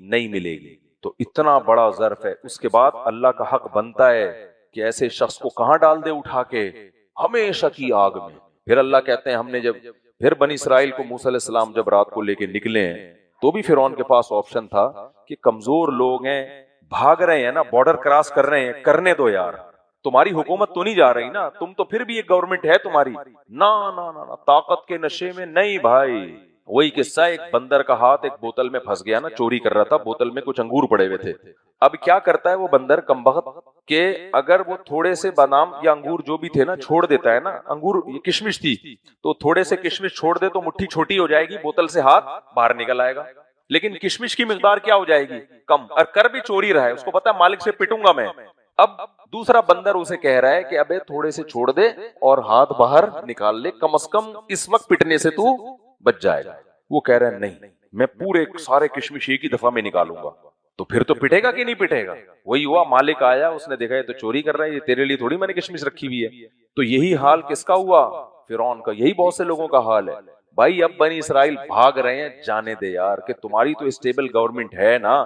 نہیں ملے گی. تو اتنا بڑا ظرف ہے. اس کے بعد اللہ کا حق بنتا ہے کہ ایسے شخص کو کہاں ڈال دے اٹھا کے, ہمیشہ کی آگ میں. پھر اللہ کہتے ہیں ہم نے جب پھر بنی اسرائیل کو موسیٰ علیہ السلام جب رات کو لے کے نکلے ہیں, تو بھی فرعون کے پاس آپشن تھا کہ کمزور لوگ ہیں, بھاگ رہے ہیں نا, بارڈر کراس کر رہے ہیں, کرنے دو یار, تمہاری حکومت تو نہیں جا رہی نا, تم تو پھر بھی ایک گورنمنٹ ہے تمہاری. نا نا نا, طاقت کے نشے میں نہیں بھائی. وہی قصہ, ایک بندر کا ہاتھ ایک بوتل میں پھنس گیا نا, چوری کر رہا تھا, بوتل میں کچھ انگور پڑے ہوئے تھے. اب کیا کرتا ہے وہ بندر کمبخت, کہ اگر وہ تھوڑے سے بادام یا انگور جو بھی تھے نا چھوڑ دیتا ہے نا, انگور یہ کشمش تھی, تو تھوڑے سے کشمش چھوڑ دے تو مٹھی چھوٹی ہو جائے گی, بوتل سے ہاتھ باہر نکل آئے گا. لیکن کشمش کی مقدار کیا ہو جائے گی, کم, اور کر بھی چوری رہا ہے, اس کو پتا ہے مالک سے پٹوں گا میں. اب دوسرا بندر اسے کہہ رہا ہے کہ ابے تھوڑے سے چھوڑ دے اور ہاتھ باہر نکال لے, کم از کم اس وقت پٹنے سے تو بچ جائے گا. وہ کہہ رہا ہے نہیں, میں پورے سارے کشمش ایک ہی دفعہ میں نکالوں گا. تو پھر تو پٹے گا کہ نہیں پٹے گا. وہی ہوا, مالک آیا, اس نے دیکھا یہ تو چوری کر رہا ہے, یہ تیرے لیے تھوڑی میں نے کشمش رکھی ہوئی ہے. تو یہی حال کس کا ہوا, فرعون کا. یہی بہت سے لوگوں کا حال ہے بھائی. اب بنی اسرائیل بھاگ رہے ہیں, جانے دے یار, کہ تمہاری تو اسٹیبل گورنمنٹ ہے نا,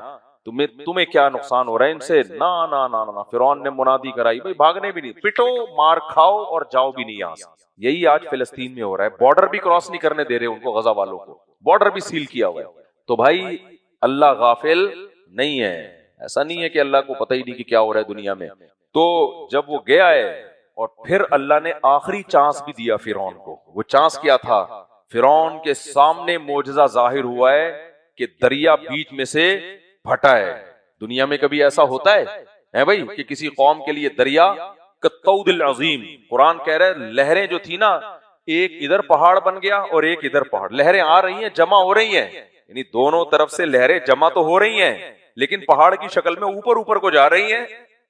تمہیں کیا نقصان ہو رہا ہے ان سے. نا نا نا نا, فرعون نے منادی کرائی, بھائی بھاگنے بھی نہیں, پٹو, مار کھاؤ اور جاؤ بھی نہیں یہاں سے. یہی آج فلسطین میں ہو رہا ہے, بارڈر بھی کراس نہیں کرنے دے رہے ان کو, غزہ والوں کو بارڈر بھی سیل کیا ہوا ہے. تو بھائی اللہ غافل نہیں ہے, ایسا نہیں ہے کہ اللہ کو پتہ ہی نہیں کہ کیا ہو رہا ہے دنیا میں. تو جب وہ گیا ہے, اور پھر اللہ نے آخری چانس بھی دیا فرعون کو. وہ چانس کیا تھا, فرعون کے سامنے معجزہ ظاہر ہوا ہے کہ دریا بیچ میں سے پھٹا ہے. دنیا میں کبھی ایسا ہوتا ہے بھائی کہ کسی قوم کے لیے دریا کالطود العظیم, قرآن کہہ رہا ہے لہریں جو تھی نا, ایک ادھر پہاڑ بن گیا اور ایک ادھر پہاڑ, لہریں آ رہی ہیں, جمع ہو رہی ہیں, یعنی دونوں طرف سے لہریں جمع تو ہو رہی ہیں, لیکن پہاڑ کی شکل میں اوپر کو جا رہی ہیں,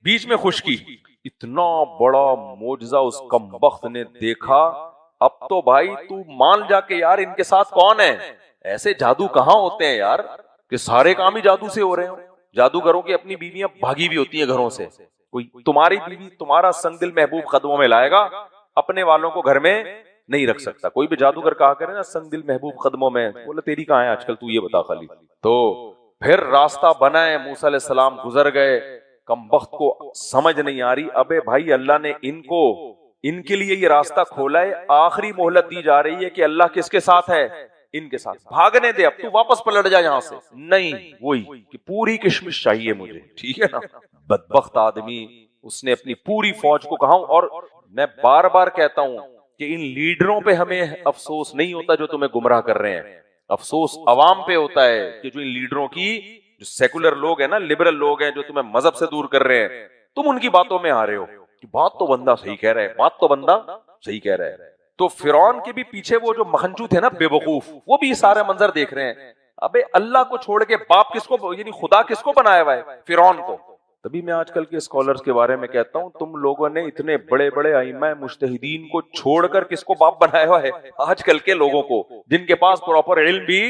بیچ میں خشکی. اتنا بڑا معجزہ اس کمبخت نے دیکھا. اب تو بھائی تو مان جا کے یار ان کے ساتھ کون ہے, ایسے جادو کہاں ہوتے ہیں یار, کہ سارے کام ہی جادو سے ہو رہے ہوں. جادوگروں کی اپنی بیویاں بھاگی بھی ہوتی ہیں گھروں سے. کوئی تمہاری بیوی تمہارا سنگ دل محبوب قدموں میں لائے گا, اپنے والوں کو گھر میں نہیں رکھ سکتا. کوئی بھی جادوگر کہا کرے نا سنگ دل محبوب قدموں میں, بولے تیری کہاں ہے آج کل, تو یہ بتا خالی. تو پھر راستہ بنا ہے, موسیٰ علیہ السلام گزر گئے, کمبخت کو سمجھ نہیں آ رہی. ابے بھائی اللہ نے ان کے لیے یہ راستہ کھولا ہے, آخری مہلت دی جا رہی ہے کہ اللہ کس کے ساتھ ہے, ان کے ساتھ. بھاگنے دے, اب تو واپس پلٹ جا یہاں سے. نہیں, وہی کہ پوری کشمش چاہیے مجھے, ٹھیک ہے نا. بدبخت آدمی, اس نے اپنی پوری فوج کو کہا, اور میں بار بار کہتا ہوں کہ ان لیڈروں پہ ہمیں افسوس نہیں ہوتا جو تمہیں گمراہ کر رہے ہیں، افسوس عوام پہ ہوتا ہے کہ جو ان لیڈروں کی، جو سیکولر لوگ ہیں نا، لبرل لوگ ہیں جو تمہیں مذہب سے دور کر رہے ہیں، تم ان کی باتوں میں آ رہے ہو کہ بات تو بندہ صحیح کہہ رہا ہے، بات تو بندہ صحیح کہہ رہا ہے۔ تو فرعون کے بھی پیچھے وہ جو مخنجو تھے نا، بے وقوف، وہ بھی یہ سارے منظر دیکھ رہے ہیں، ابے اللہ کو چھوڑ کے باپ کس کو، یعنی خدا کس کو بنایا ہوا ہے؟ فرعون کو۔ تبھی میں آج کل کے اسکالرز کے بارے میں کہتا ہوں، تم لوگوں نے اتنے بڑے بڑے ائمہ مجتہدین کو چھوڑ کر کس کو باپ بنایا ہوا ہے؟ آج کل کے لوگوں کو، جن کے پاس پراپر علم بھی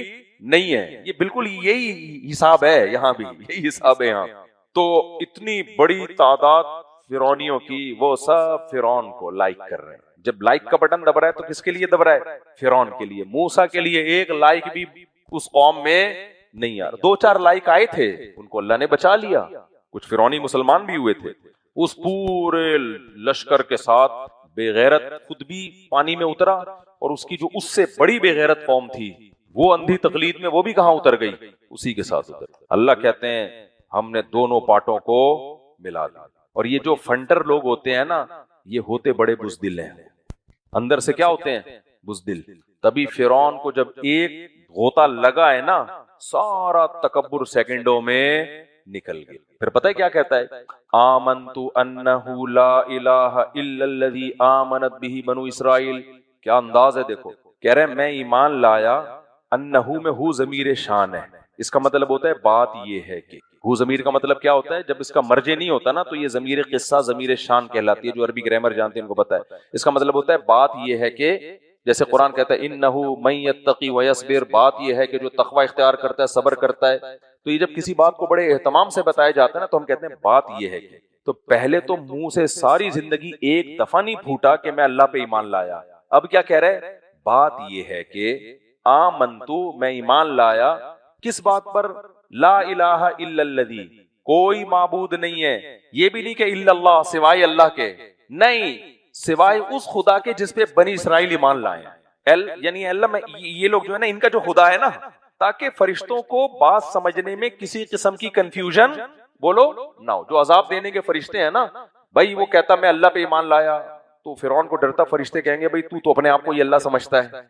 نہیں ہے۔ یہ بالکل یہی حساب ہے یہاں بھی، یہی حساب ہے یہاں۔ تو اتنی بڑی تعداد فرعونیوں کی، وہ سب فرعون کو لائک کر رہے ہیں۔ جب لائک کا بٹن دب رہا ہے تو کس کے لیے دب رہا ہے؟ فرعون کے لیے۔ موسیٰ کے لیے ایک لائک بھی اس قوم میں نہیں آ رہا، 2-4 لائک آئے تھے، ان کو اللہ نے بچا لیا، کچھ فرعونی مسلمان بھی ہوئے تھے۔ اس پورے لشکر کے ساتھ بے غیرت خود بھی پانی میں اترا، اور اس کی جو اس سے بڑی بے غیرت قوم تھی، وہ اندھی تقلید میں وہ بھی کہاں اتر گئی؟ اسی کے ساتھ اتر۔ اللہ کہتے ہیں ہم نے دونوں پارٹوں کو ملا دیا۔ اور یہ جو فنٹر لوگ ہوتے ہیں نا، یہ ہوتے بڑے بزدل ہیں، اندر سے کیا ہوتے ہیں؟ بزدل۔ تبھی فرعون کو جب ایک غوطہ لگا ہے نا، سارا تکبر سیکنڈوں میں نکل گیا۔ پھر پتہ ہے کیا کہتا ہے؟ آمنت انہ لا الہ الا الذی آمنت بہ بنو اسرائیل۔ کیا انداز ہے دیکھو، کہہ رہے ہیں میں ایمان لایا، انہ میں ہو ضمیر شان ہے، اس کا مطلب ہوتا ہے بات یہ ہے کہ، ہو ضمیر کا مطلب کیا ہوتا ہے؟ جب اس کا مرجع نہیں ہوتا نا تو یہ ضمیر قصہ ضمیر شان کہلاتی ہے، جو عربی گرامر جانتے ہیں ان کو پتہ ہے۔ اس کا مطلب ہوتا ہے بات یہ ہے کہ، جیسے قرآن کہتا ہے انہ من یتقی ویصبر، بات یہ ہے کہ جو تقوی اختیار کرتا ہے، صبر کرتا ہے۔ تو یہ جب کسی بات کو بڑے اہتمام سے بتایا جاتا ہے نا تو ہم کہتے ہیں بات یہ ہے کہ، تو پہلے تو منہ سے ساری زندگی ایک دفعہ نہیں پھوٹا کہ میں اللہ پہ ایمان لایا، اب کیا کہہ رہے؟ بات یہ ہے کہ آمنتو، میں ایمان لایا، کس بات پر؟ لا الہ الا الذی، کوئی معبود نہیں ہے، یہ بھی نہیں کہ الا اللہ، سوائے اللہ کے، نہیں، سوائے اس خدا کے جس پہ بنی اسرائیل ایمان لائے ہیں۔ یعنی اللہ میں، یہ لوگ جو ہے نا، ان کا جو خدا ہے نا، تاکہ فرشتوں کو بات سمجھنے میں کسی قسم کی کنفیوژن بولو نہ ہو۔ جو عذاب دینے کے فرشتے ہیں نا بھائی، وہ کہتا میں اللہ پہ ایمان لایا، تو فرعون کو ڈرتا، فرشتے کہیں گے بھائی تو اپنے آپ کو یہ اللہ سمجھتا ہے،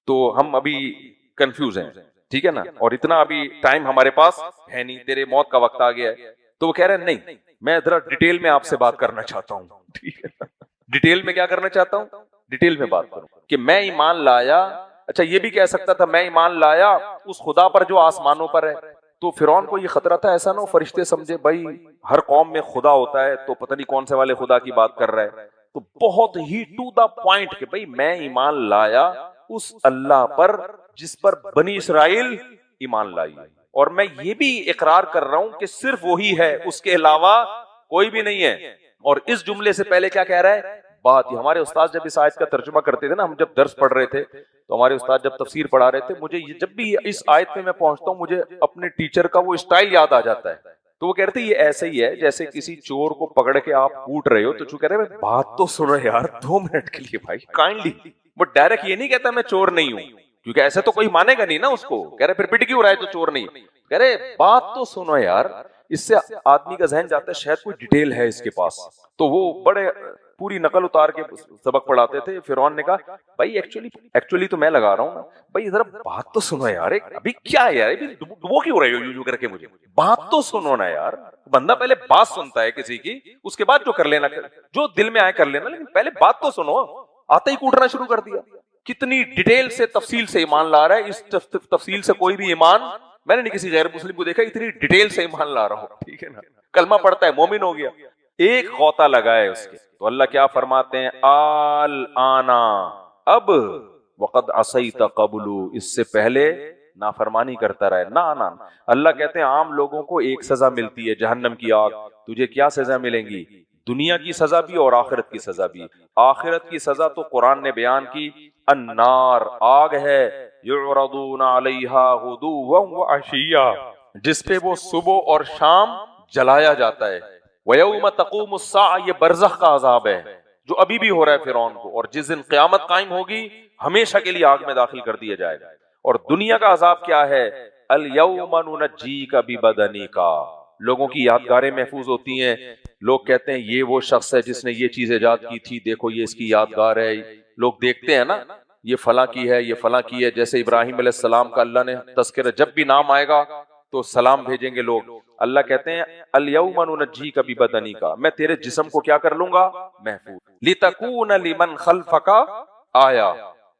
تو ہم ابھی کنفیوز ہیں، ٹھیک ہے نا، اور اتنا ابھی ٹائم ہمارے پاس ہے نہیں، تیرے موت کا وقت آ گیا ہے۔ تو وہ کہہ رہے ہیں نہیں، میں ذرا ڈیٹیل میں آپ سے بات کرنا چاہتا ہوں، ٹھیک ہے، ڈیٹیل میں کیا کرنا چاہتا ہوں؟ ڈیٹیل میں بات کروں کہ میں ایمان لایا۔ اچھا یہ بھی کہہ سکتا تھا میں ایمان لایا اس خدا پر جو آسمانوں پر ہے، تو فرعون کو یہ خطرہ تھا ایسا نہ ہو فرشتے سمجھے بھائی ہر قوم میں خدا ہوتا ہے تو پتہ نہیں کون سے والے خدا کی بات کر رہا ہے، تو بہت ہی ٹو دا پوائنٹ کہ بھائی میں ایمان لایا اس اللہ پر جس پر بنی اسرائیل ایمان لائی، اور میں یہ بھی اقرار کر رہا ہوں کہ صرف وہی ہے، اس کے علاوہ کوئی بھی نہیں ہے۔ اور اس جملے سے پہلے کیا کہہ رہا ہے؟ بات یہ، ہمارے استاد جب اس آیت کا ترجمہ کرتے تھے نا، ہم جب درس پڑھ رہے تھے تو ہمارے استاد جب تفسیر پڑھا رہے تھے، مجھے جب بھی اس آیت پہ میں پہنچتا ہوں مجھے اپنے ٹیچر کا وہ اسٹائل یاد آ جاتا ہے۔ تو وہ کہہ رہے تھے یہ ایسے ہی ہے جیسے کسی چور کو پکڑ کے آپ کوٹ رہے ہو تو چور کہہ رہے ہیں بات تو سنو یار 2 منٹ کے لیے بھائی کائنڈلی، وہ ڈائریکٹ یہ نہیں کہتا میں چور نہیں ہوں، کیونکہ ایسے تو کوئی مانے گا نہیں نا اس کو، کہہ رہے پھر پٹ کیوں رہا ہے تو چور نہیں، کہہ رہے بات تو سنو یار۔ اس سے آدمی کا ذہن جاتا ہے شاید کوئی ڈیٹیل ہے اس کے پاس، تو وہ بڑے پوری نقل اتار کے سبق پڑھاتے تھے۔ فرعون نے کہا بھائی ایکچولی تو میں لگا رہا ہوں بھائی ذرا بات تو سنو یار، ابھی کیا ہے یار، وہ کیوں رہے ہو یوں کر کے، مجھے بات تو سنو نا یار۔ بندہ پہلے بات سنتا ہے کسی کی، اس کے بعد جو کر لینا، جو دل میں آئے کر لینا، لیکن پہلے بات تو سنو۔ آتا ہی کوٹنا شروع کر دیا، کتنی ڈیٹیل سے تفصیل سے ایمان لا رہا ہے، اس تفصیل سے کوئی بھی ایمان میں نے نہیں کسی غیر مسلم کو دیکھا اتنی ڈیٹیل سے ایمان لا رہا ہو، ٹھیک ہے نا، کلمہ پڑھتا ہے مومن ہو گیا، ایک غوطہ لگا ہے اس کے۔ تو اللہ کیا فرماتے ہیں؟ آنا، اب وقد عصیت قبل، اس سے پہلے نافرمانی کرتا رہے، نہ اللہ کہتے ہیں عام لوگوں کو ایک سزا ملتی ہے جہنم کی آگ، تجھے کیا سزا ملیں گی؟ دنیا کی سزا بھی اور آخرت کی سزا بھی۔ آخرت کی سزا تو قرآن نے بیان کی، النار، آگ ہے، یعرضون علیہا غدوا وعشیا، جس پہ وہ صبح اور شام جلایا جاتا ہے۔ وَيَوْمَ تَقُومُ السَّاعَةُ، یہ برزخ کا عذاب ہے جو ابھی بھی ہو رہا ہے فرعون کو، اور جس دن قیامت قائم ہوگی ہمیشہ کے لیے آگ میں داخل کر دیا جائے گا۔ اور دنیا کا عذاب کیا ہے؟ الْيَوْمَ نُنَجِّيكَ بِبَدَنِكَ، لوگوں کی یادگاریں محفوظ ہوتی ہیں، لوگ کہتے ہیں یہ وہ شخص ہے جس نے یہ چیز ایجاد کی تھی، دیکھو یہ اس کی یادگار ہے، لوگ دیکھتے ہیں نا یہ فلاں کی ہے، یہ فلاں کی ہے. جیسے ابراہیم علیہ السلام کا اللہ نے تذکرہ، جب بھی نام آئے گا تو سلام بھیجیں گے لوگ. اللہ کہتے ہیں الیوم ننجیک ببدنک، میں تیرے جسم کو کیا کر لوں گا؟ محفوظ. لتکون لمن خلفک آیا،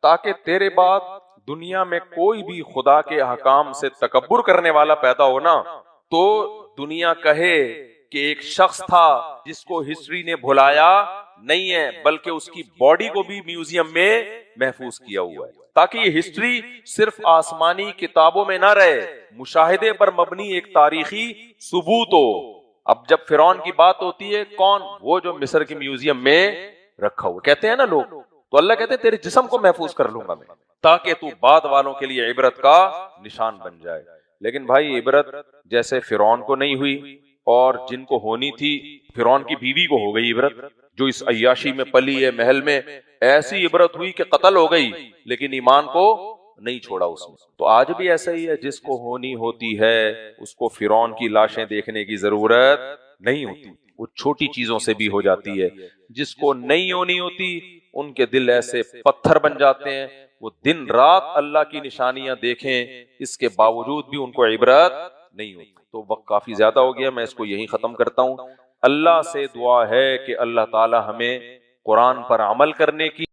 تاکہ تیرے بعد دنیا میں کوئی بھی خدا کے احکام سے تکبر کرنے والا پیدا ہونا تو دنیا کہے کہ ایک شخص تھا جس کو ہسٹری نے بھلایا نہیں ہے، بلکہ اس کی باڈی کو بھی میوزیم میں محفوظ کیا ہوا ہے، تاکہ یہ ہسٹری صرف آسمانی کتابوں میں نہ رہے، مشاہدے پر مبنی ایک تاریخی ثبوت ہو. اب جب فرعون کی بات ہوتی ہے، کون؟ وہ جو مصر کے میوزیم میں رکھا ہوا، کہتے ہیں نا لوگ، تو اللہ کہتے ہیں تیرے جسم کو محفوظ کر لوں گا میں، تاکہ تو بعد والوں کے لیے عبرت کا نشان بن جائے. لیکن بھائی عبرت جیسے فرعون کو نہیں ہوئی، اور جن کو ہونی تھی، فرعون کی بیوی کو ہو گئی عبرت، جو اس عیاشی میں پلی ہے محل میں، ایسی عبرت ہوئی کہ قتل ہو گئی، لیکن ایمان کو نہیں چھوڑا اس نے. تو آج بھی ایسا ہی ہے، جس کو ہونی ہوتی ہے اس کو فرعون کی لاشیں دیکھنے کی ضرورت نہیں ہوتی، وہ چھوٹی چیزوں سے بھی ہو جاتی ہے. جس کو نہیں ہونی ہوتی ان کے دل ایسے پتھر بن جاتے ہیں، وہ دن رات اللہ کی نشانیاں دیکھیں، اس کے باوجود بھی ان کو عبرت نہیں ہوتی. تو وقت کافی زیادہ ہو گیا، میں اس کو یہیں ختم کرتا ہوں. اللہ سے دعا ہے کہ اللہ تعالی ہمیں قرآن پر عمل کرنے کی